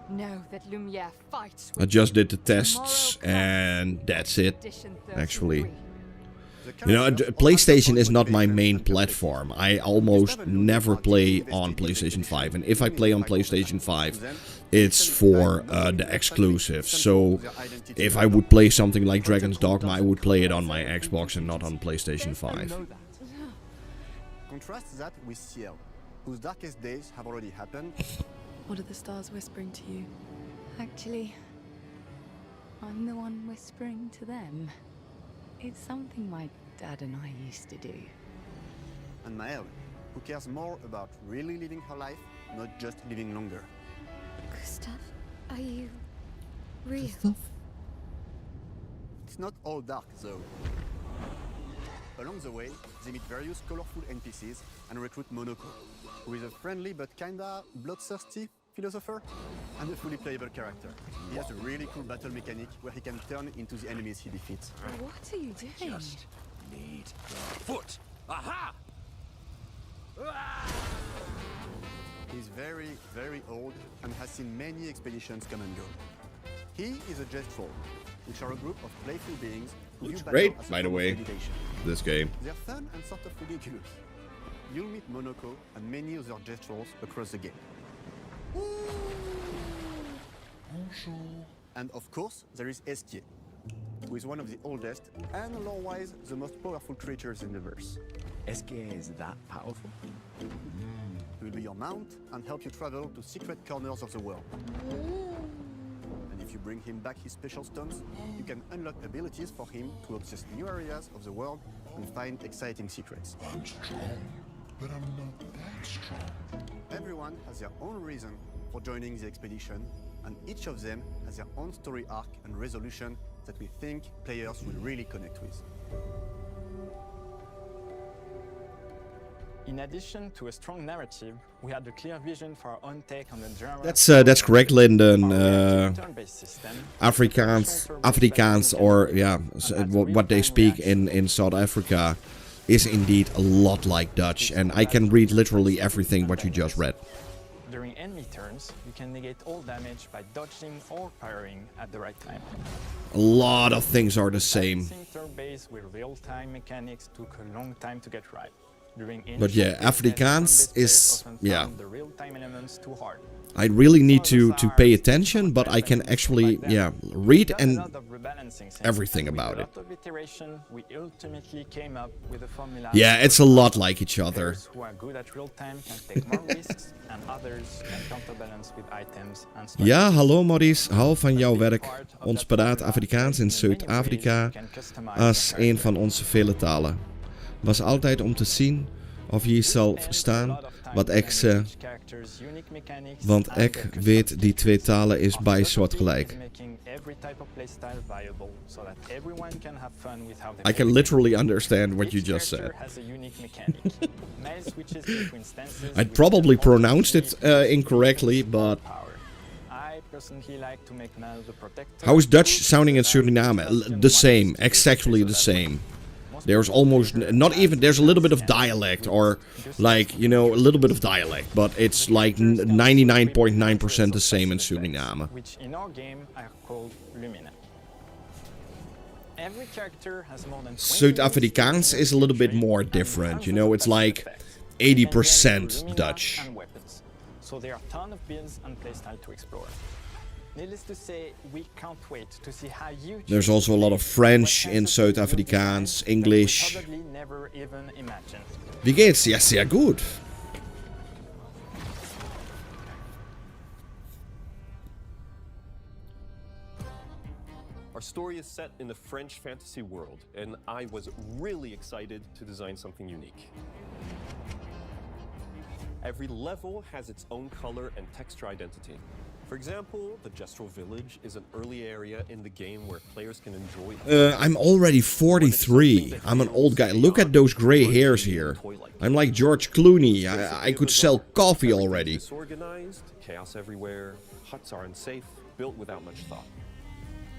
Know that Lumiere fights. I just did the tests and that's it, actually. You know, PlayStation is not my main platform. I almost never play on PlayStation 5. And if I play on PlayStation 5, it's for the exclusives. So if I would play something like Dragon's Dogma, I would play it on my Xbox and not on PlayStation 5. Contrast that with Ciel, whose darkest days have already happened. What are the stars whispering to you? Actually, I'm the one whispering to them. It's something my dad and I used to do. And Maëlle, who cares more about really living her life, not just living longer. Gustav, are you real? It's not all dark, though. Along the way, they meet various colorful NPCs and recruit Monoko, who is a friendly but kinda bloodthirsty philosopher and a fully playable character. He has a really cool battle mechanic where he can turn into the enemies he defeats. What are you doing? Just need the foot. Aha! He's very, very old and has seen many expeditions come and go. He is a Gestrol, which are a group of playful beings who Looks view great, battle as a by the form of way, meditation. this game. They're fun and sort of ridiculous. You'll meet Monoko and many other Gestrols across the game. And of course, there is Esquier, who is one of the oldest and lore-wise the most powerful creatures in the verse. Esquier is that powerful? He will be your mount and help you travel to secret corners of the world. And if you bring him back his special stones, you can unlock abilities for him to access new areas of the world and find exciting secrets. I'm strong, but I'm not that strong. Everyone has their own reason for joining the expedition, and each of them has their own story arc and resolution that we think players will really connect with. In addition to a strong narrative, we had a clear vision for our own take on the genre. That's correct, Lyndon. Afrikaans, or yeah, what they speak in South Africa, is indeed a lot like Dutch, and I can read literally everything what you just read. During enemy turns, you can negate all damage by dodging or firing at the right time. A lot of things are the same. Turn-based with real-time mechanics took a long time to get right. But yeah, Afrikaans is, yeah. The real-time elements too hard. I really need to pay attention, but I can actually, yeah, read and everything about it. Yeah, it's a lot like each other. Ja, hallo Maurice, hou van jouw werk. Ons praat Afrikaans in Zuid-Afrika als een van onze vele talen. Was altijd om te zien of je zal verstaan wat ik zeg, want ik weet die twee talen is bij soortgelijk. I can literally understand what you just said. I probably pronounced it incorrectly, but how is Dutch sounding in Suriname? The same, exactly the same. There's almost not even, there's a little bit of dialect, or like, you know, a little bit of dialect, but it's like 99.9% the same in Suriname. Which in our game are called lumina. Every character has more than Zuid-Afrikaans is a little bit more different, you know, it's like 80% Dutch. So there are a ton of builds and playstyle to explore. Needless to say, we can't wait to see how you There's also a lot of French in Zuid-Afrikaans, English. probably never even imagined. Wie geht's? Ja, sehr gut. Our story is set in the French fantasy world, and I was really excited to design something unique. Every level has its own color and texture identity. For example, the Gestrol Village is an early area in the game where players can enjoy... I'm already 43. I'm an old guy. Look at those gray hairs here. I'm like George Clooney. I could sell coffee already. Disorganized, chaos everywhere, huts are unsafe, built without much thought.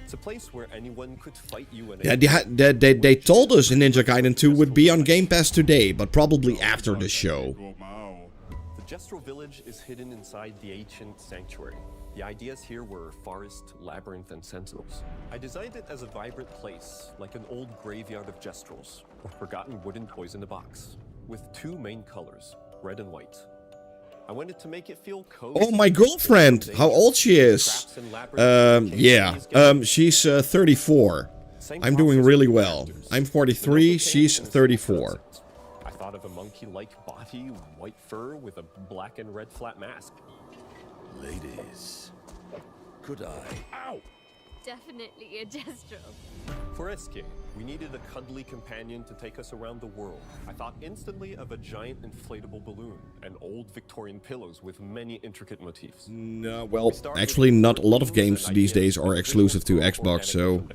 It's a place where anyone could fight you and... Yeah, they told us in Ninja Gaiden 2 would be on Gamepass today, but probably after the show. The Gestrol Village is hidden inside the ancient sanctuary. The ideas here were forest, labyrinth, and sentinels. I designed it as a vibrant place, like an old graveyard of Gestrols, or forgotten wooden toys in a box, with two main colors, red and white. I wanted to make it feel cozy. Oh, my girlfriend! How old she is? She's 34. I'm doing really well. I'm 43, she's 34. I thought of a monkey-like body, white fur, with a black and red flat mask. Ladies, could I? Ow! Definitely a Gestrol. For Escape, We needed a cuddly companion to take us around the world. I thought instantly of a giant inflatable balloon and old Victorian pillows with many intricate motifs. No, well, actually not a lot of games these days are exclusive to Xbox, so...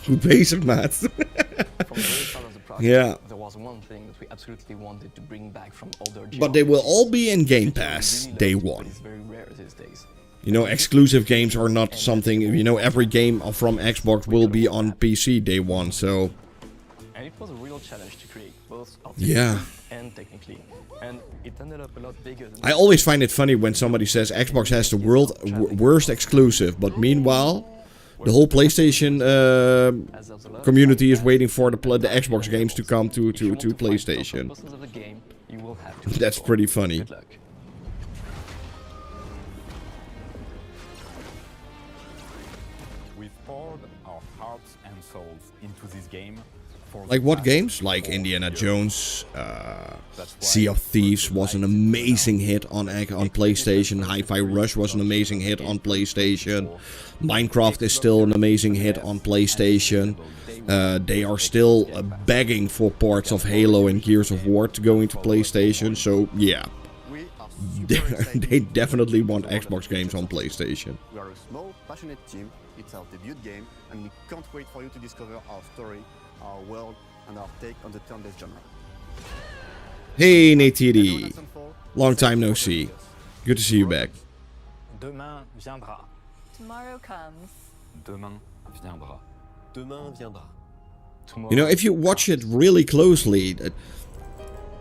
Goed bezig, maat. From the very start of the project, Yeah. there was one thing that we absolutely wanted to bring back from older But they will all be in Game Pass day one. It's very rare these days. You know, exclusive games are not something, you know, every game from Xbox will be on PC day one, so... And it was a real challenge to create, both Yeah. and technically. And it ended up a lot bigger than... I always find it funny when somebody says Xbox has the worst exclusive, but meanwhile, the whole PlayStation community is waiting for the Xbox games to come to PlayStation. That's pretty funny. We've poured our hearts and souls into this game. Like what games? Like Indiana Jones, Sea of Thieves was an amazing hit on PlayStation. Hi-Fi Rush was an amazing hit on PlayStation. Minecraft is still an amazing hit on PlayStation. They are still begging for parts of Halo and Gears of War to go into PlayStation. So yeah, they definitely want Xbox games on PlayStation. We are a small, passionate team. It's our debut game, and we can't wait for you to discover our story, our world, and our take on the turn-based genre. Hey Neytiri, long time no see. Good to see you back. Demain viendra. Tomorrow comes. Demain viendra. Demain viendra. You know, if you watch it really closely,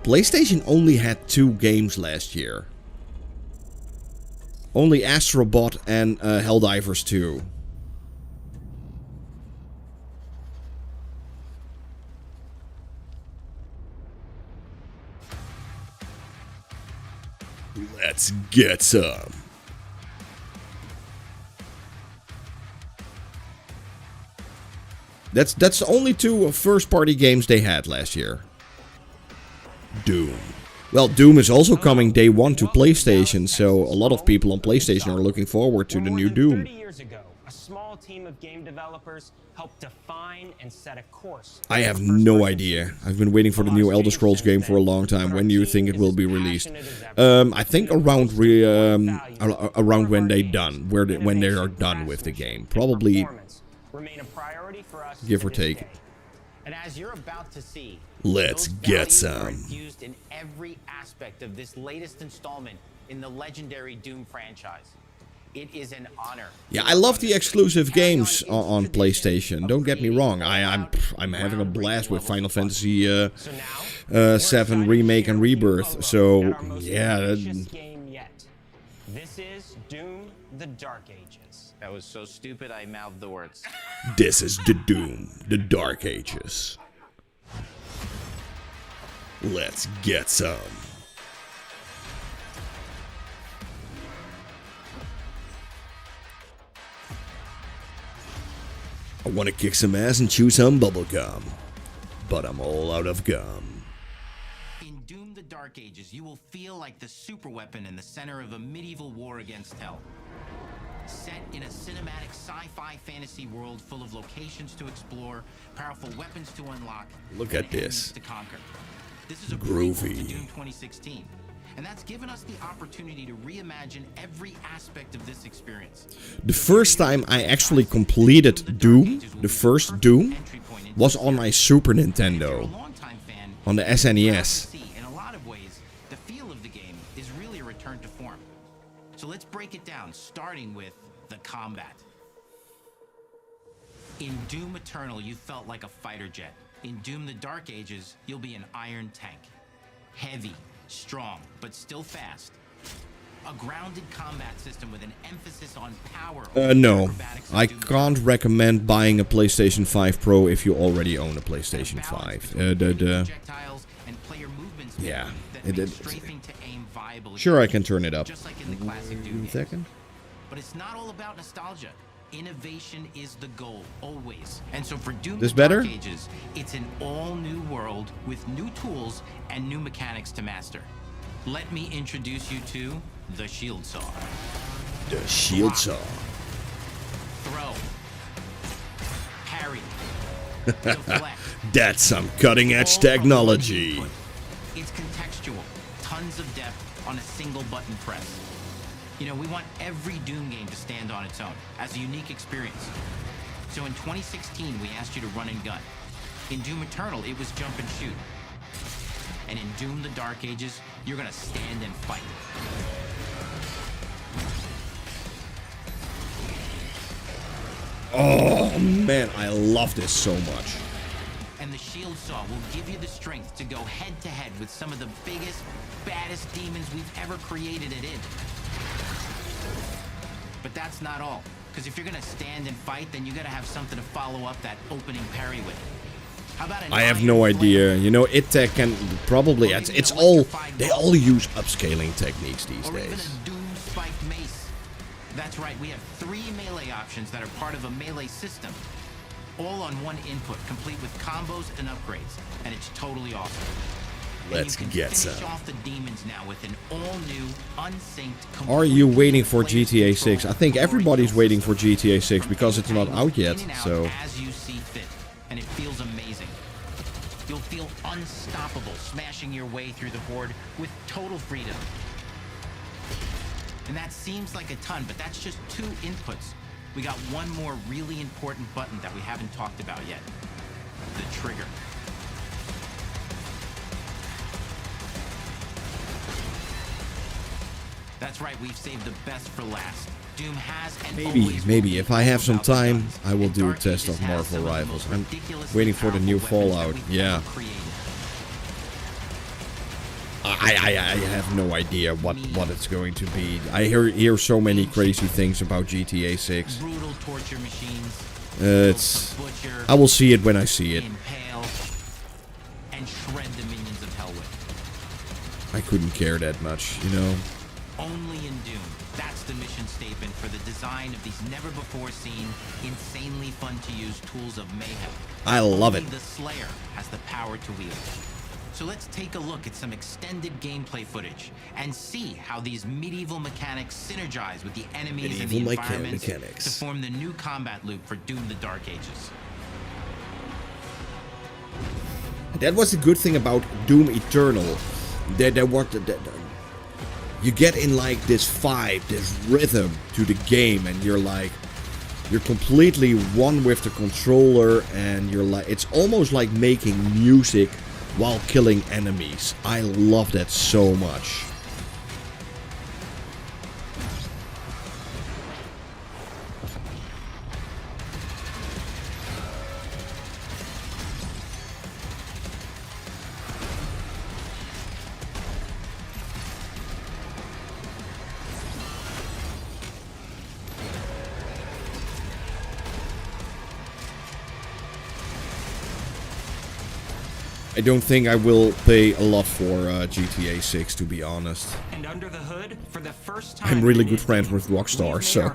PlayStation only had 2 games last year. Only Astrobot and Helldivers 2. Let's get some. That's the only 2 first-party games they had last year. Doom. Well, Doom is also coming day one to PlayStation, so a lot of people on PlayStation are looking forward to the new Doom. 30 years ago, a small team of game developers helped define and set a course. I have no idea. I've been waiting for the new Elder Scrolls game for a long time. When do you think it will be released? I think around when when they are done with the game. Probably, give or take. And as you're about to see, let's get some. Used in every aspect of this latest installment in the legendary Doom franchise. It is an honor. Yeah, I love the exclusive games on PlayStation. Don't get me wrong. I'm having a blast with Final Fantasy 7 Remake and Rebirth. So yeah. This is Doom: The Dark Ages. That was so stupid I mouthed the words. This is the Doom: The Dark Ages. Let's get some. I want to kick some ass and chew some bubblegum, but I'm all out of gum. In Doom: The Dark Ages, you will feel like the superweapon in the center of a medieval war against hell. Set in a cinematic sci-fi fantasy world full of locations to explore, powerful weapons to unlock, Look at this. to conquer. This is a Groovy. prequel to Doom 2016, and that's given us the opportunity to reimagine every aspect of this experience. The first time I actually completed Doom, the first Doom, was on my Super Nintendo, on the SNES. In a lot of ways, the feel of the game is really a return to form. So let's break it down, starting with the combat. In Doom Eternal, you felt like a fighter jet. In Doom: The Dark Ages, you'll be an iron tank. Heavy, strong, but still fast. A grounded combat system with an emphasis on power. No, I can't recommend buying a PlayStation 5 Pro if you already own a PlayStation 5. Yeah. Sure, I can turn it up. In a second. But it's not all about nostalgia. Innovation is the goal, always. And so for Doom: This The better? Dark Ages, it's an all-new world with new tools and new mechanics to master. Let me introduce you to the Shield Saw. The Shield Saw. Throw. Parry. deflect. That's some cutting-edge technology. It's contextual, tons of depth on a single button press. You know, we want every Doom game to stand on its own as a unique experience. So in 2016, we asked you to run and gun. In Doom Eternal, it was jump and shoot. And in Doom the Dark Ages, you're gonna stand and fight. Oh man, I love this so much. And the Shield Saw will give you the strength to go head to head with some of the biggest, baddest demons we've ever created at id. But that's not all. Because if you're gonna stand and fight, then you gotta have something to follow up that opening parry with. How about I have no idea. You know, id Tech can probably... It's all... They all use upscaling techniques these or days. even a Doom spiked mace. That's right, we have 3 melee options that are part of a melee system. All on one input, complete with combos and upgrades. And it's totally awesome. Let's get some. Finish off the demons now with an all-new, unsynced... Are you waiting for GTA 6? I think everybody's waiting for GTA 6 because it's not out yet, so... As you see fit, and it feels amazing. You'll feel unstoppable smashing your way through the horde with total freedom. And that seems like a ton, but that's just 2 inputs. We got one more really important button that we haven't talked about yet. The trigger. That's right, we've saved the best for last. Doom has and Maybe if I have some time, I will do a test of Marvel Rivals. I'm waiting for the new Fallout. Yeah. I have no idea what it's going to be. I hear so many crazy things about GTA 6. Brutal torture machines. It's... I will see it when I see it. Impale and shred the minions of hell with. I couldn't care that much, you know. Only in Doom. That's the mission statement for the design of these never-before-seen, insanely fun-to-use tools of mayhem. I love it. Only the Slayer has the power to wield. So let's take a look at some extended gameplay footage and see how these medieval mechanics synergize with the enemies and the environments to form the new combat loop for Doom the Dark Ages. That was the good thing about Doom Eternal. You get in like this vibe, this rhythm to the game, and you're completely one with the controller, and you're like, it's almost like making music while killing enemies. I love that so much. I don't think I will pay a lot for GTA 6, to be honest. And under the hood, for the first time, I'm really good friends with Rockstar, so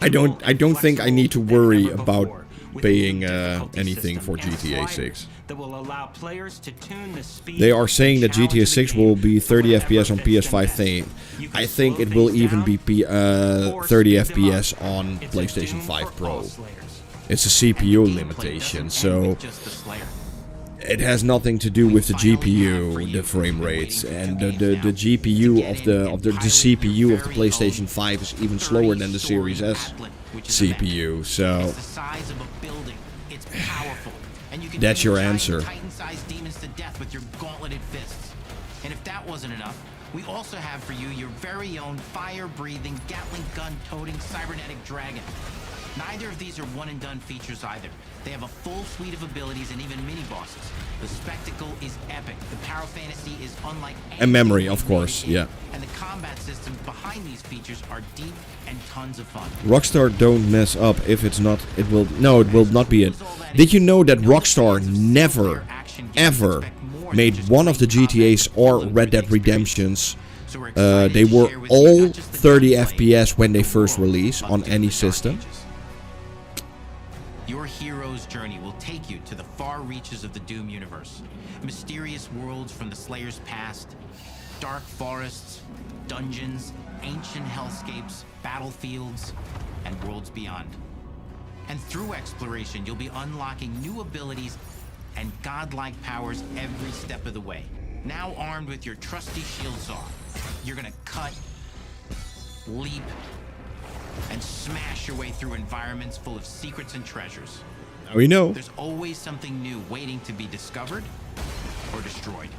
I don't think I need to worry about paying anything for GTA 6. That will allow players to tune the speed. They are saying that GTA 6 will be 30 FPS on PS5 thing. I think it will even be 30 FPS on PlayStation 5 Pro. It's a CPU limitation, so it has nothing to do with the GPU, the frame rates, and the GPU of the CPU of the PlayStation 5 is even slower than the Series S CPU. So that's your answer. Titan-sized demons to death with your gauntleted fists. And if that wasn't enough, we also have for you your very own fire-breathing, Gatling gun-toting cybernetic dragon. Neither of these are one-and-done features either. They have a full suite of abilities and even mini-bosses. The spectacle is epic. The power fantasy is unlike anything. And memory, of course, yeah. And the combat systems behind these features are deep and tons of fun. Rockstar don't mess up. If it's not, it will not be it. Did you know that Rockstar never, ever made one of the GTAs or Red Dead Redemptions? They were all 30 FPS when they first released on any system. Your hero's journey will take you to the far reaches of the Doom universe. Mysterious worlds from the Slayer's past, dark forests, dungeons, ancient hellscapes, battlefields, and worlds beyond. And through exploration, you'll be unlocking new abilities and godlike powers every step of the way. Now armed with your trusty shield saw, you're gonna cut, leap, and smash your way through environments full of secrets and treasures. Now we know. There's always something new waiting to be discovered or destroyed.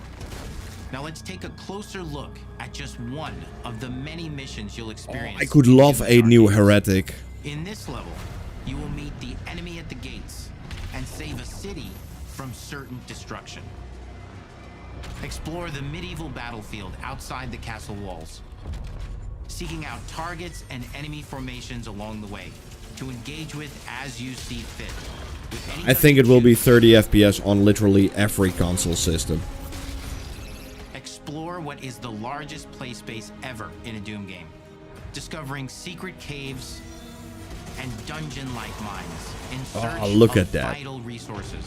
Now let's take a closer look at just one of the many missions you'll experience. I could love a new heretic. In this level, you will meet the enemy at the gates and save a city from certain destruction. Explore the medieval battlefield outside the castle walls, seeking out targets and enemy formations along the way to engage with as you see fit. I think it will be 30 FPS on literally every console system. Explore what is the largest play space ever in a Doom game, discovering secret caves and dungeon-like mines in search look of at that. vital resources.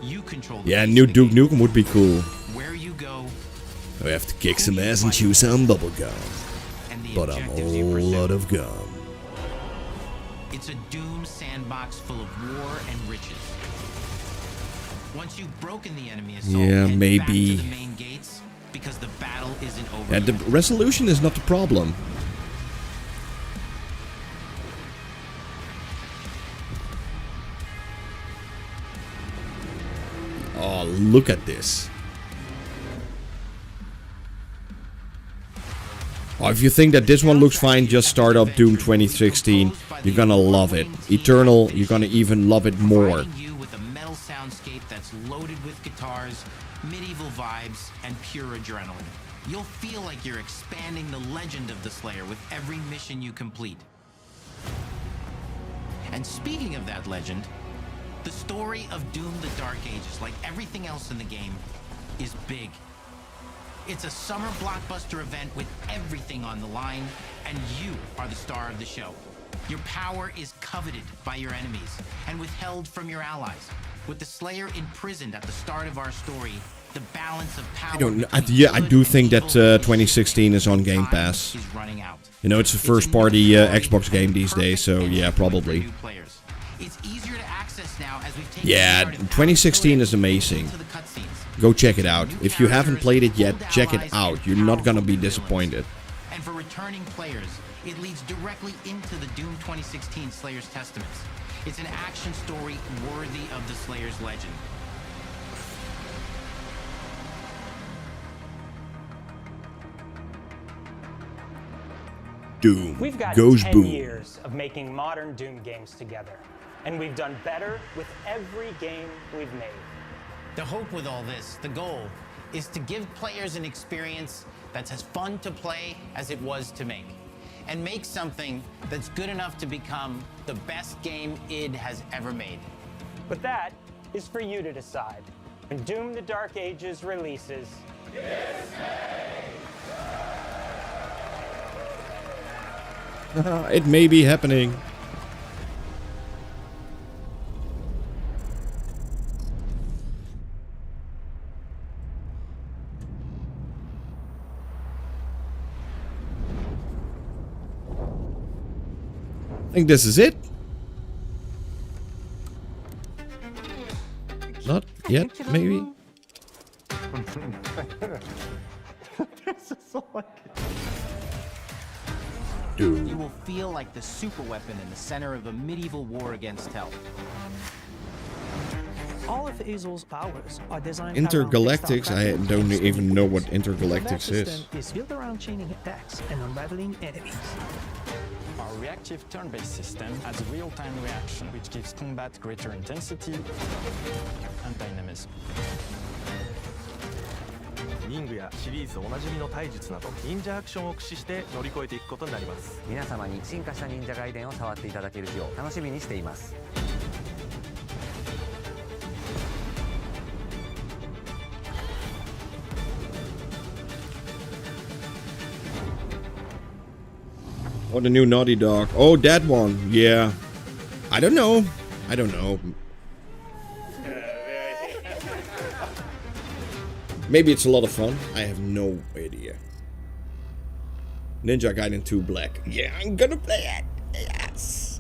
You control the Yeah, pace new of the Duke game. Nukem would be cool. Where you go, We have to kick some ass and chew some bubblegum. But I'm all out of gum. it's a Doom sandbox full of war and riches. Once you've broken the enemy assault, Yeah, head maybe. back to the main gates because the battle isn't over. Yeah, the resolution is not the problem. Oh, look at this. Oh, if you think that this one looks fine, just start up Doom 2016. You're gonna love it. Eternal, you're gonna even love it more. You with a metal soundscape that's loaded with guitars, medieval vibes, and pure adrenaline. You'll feel like you're expanding the legend of the Slayer with every mission you complete. And speaking of that legend, the story of Doom the Dark Ages, like everything else in the game, is big. It's a summer blockbuster event with everything on the line, and you are the star of the show. Your power is coveted by your enemies and withheld from your allies. With the Slayer imprisoned at the start of our story, the balance of power. I don't know. Yeah, I do think that 2016 is on Game Pass. is running out. You know, it's a first-party Xbox game these days, so yeah, probably. It's easier to access now as we've taken Yeah, 2016 is amazing. Go check it out. If you haven't played it yet, check it out. You're not gonna be disappointed. And for returning players, it leads directly into the Doom 2016 Slayer's Testaments. It's an action story worthy of the Slayer's legend. Doom We've got goes 10 boom. years of making modern Doom games together, and we've done better with every game we've made. The hope with all this, the goal, is to give players an experience that's as fun to play as it was to make. And make something that's good enough to become the best game id has ever made. But that is for you to decide. When Doom the Dark Ages releases, It may be happening. I think this is it. Not yet, maybe. Doom. You will feel like the super weapon in the center of a medieval war against hell. All of Azel's powers are designed Intergalactics, I don't even know what Intergalactics The is. system is built around chaining attacks and unraveling enemies. Our reactive turn-based system has real-time reaction, which gives combat greater intensity and dynamism. 忍具やシリーズおなじみの体術など忍者アクションを駆使して乗り越えていくことになります。皆様に進化した忍者ガイデンを触っていただける日を楽しみにしています。 Oh, the new Naughty Dog. Oh, that one. Yeah. I don't know. I don't know. Maybe it's a lot of fun. I have no idea. Ninja Gaiden 2 Black. Yeah, I'm gonna play it. Yes.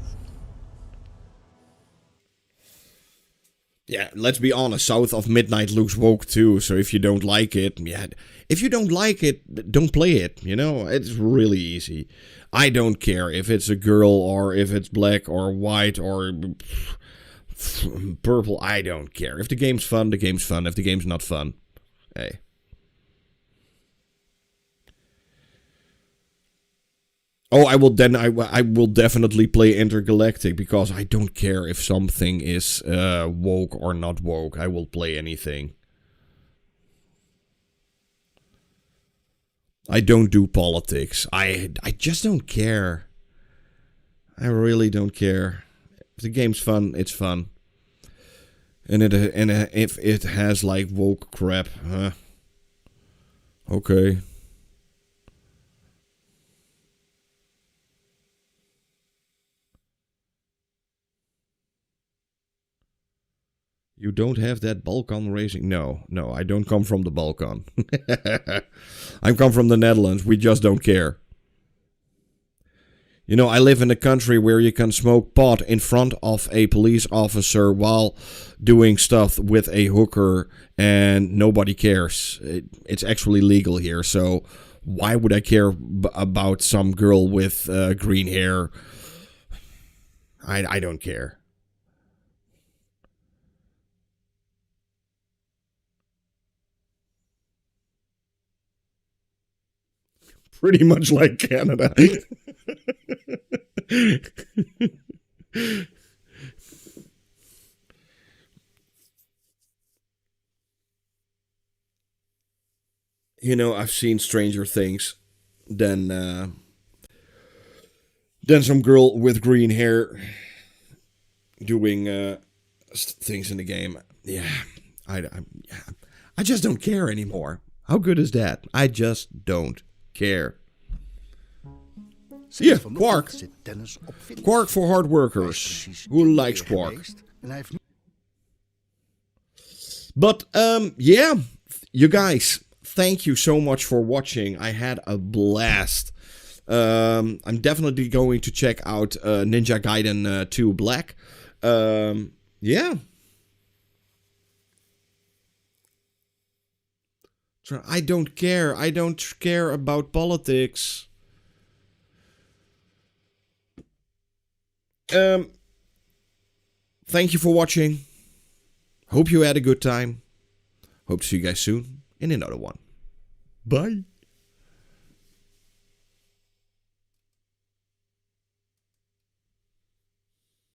Yeah, let's be honest, South of Midnight looks woke too, so if you don't like it, yeah, if you don't like it, don't play it, you know, it's really easy. I don't care if it's a girl or if it's black or white or purple, I don't care. If the game's fun, the game's fun. If the game's not fun, hey. Oh, I will definitely play Intergalactic, because I don't care if something is woke or not woke. I will play anything. I don't do politics. I just don't care. I really don't care. If the game's fun, it's fun. And if it has like woke crap, okay. You don't have that Balkan racing? No, I don't come from the Balkan. I come from the Netherlands. We just don't care. You know, I live in a country where you can smoke pot in front of a police officer while doing stuff with a hooker and nobody cares. It's actually legal here, so why would I care about some girl with green hair? I don't care. Pretty much like Canada. You know, I've seen stranger things than some girl with green hair doing things in the game. Yeah, I just don't care anymore. How good is that? I just don't care. Yeah, Quark. Quark for hard workers. Who likes Quark? But, yeah, you guys, thank you so much for watching. I had a blast. I'm definitely going to check out Ninja Gaiden 2 Black. Yeah. I don't care. I don't care about politics. Thank you for watching. Hope you had a good time. Hope to see you guys soon in another one. Bye.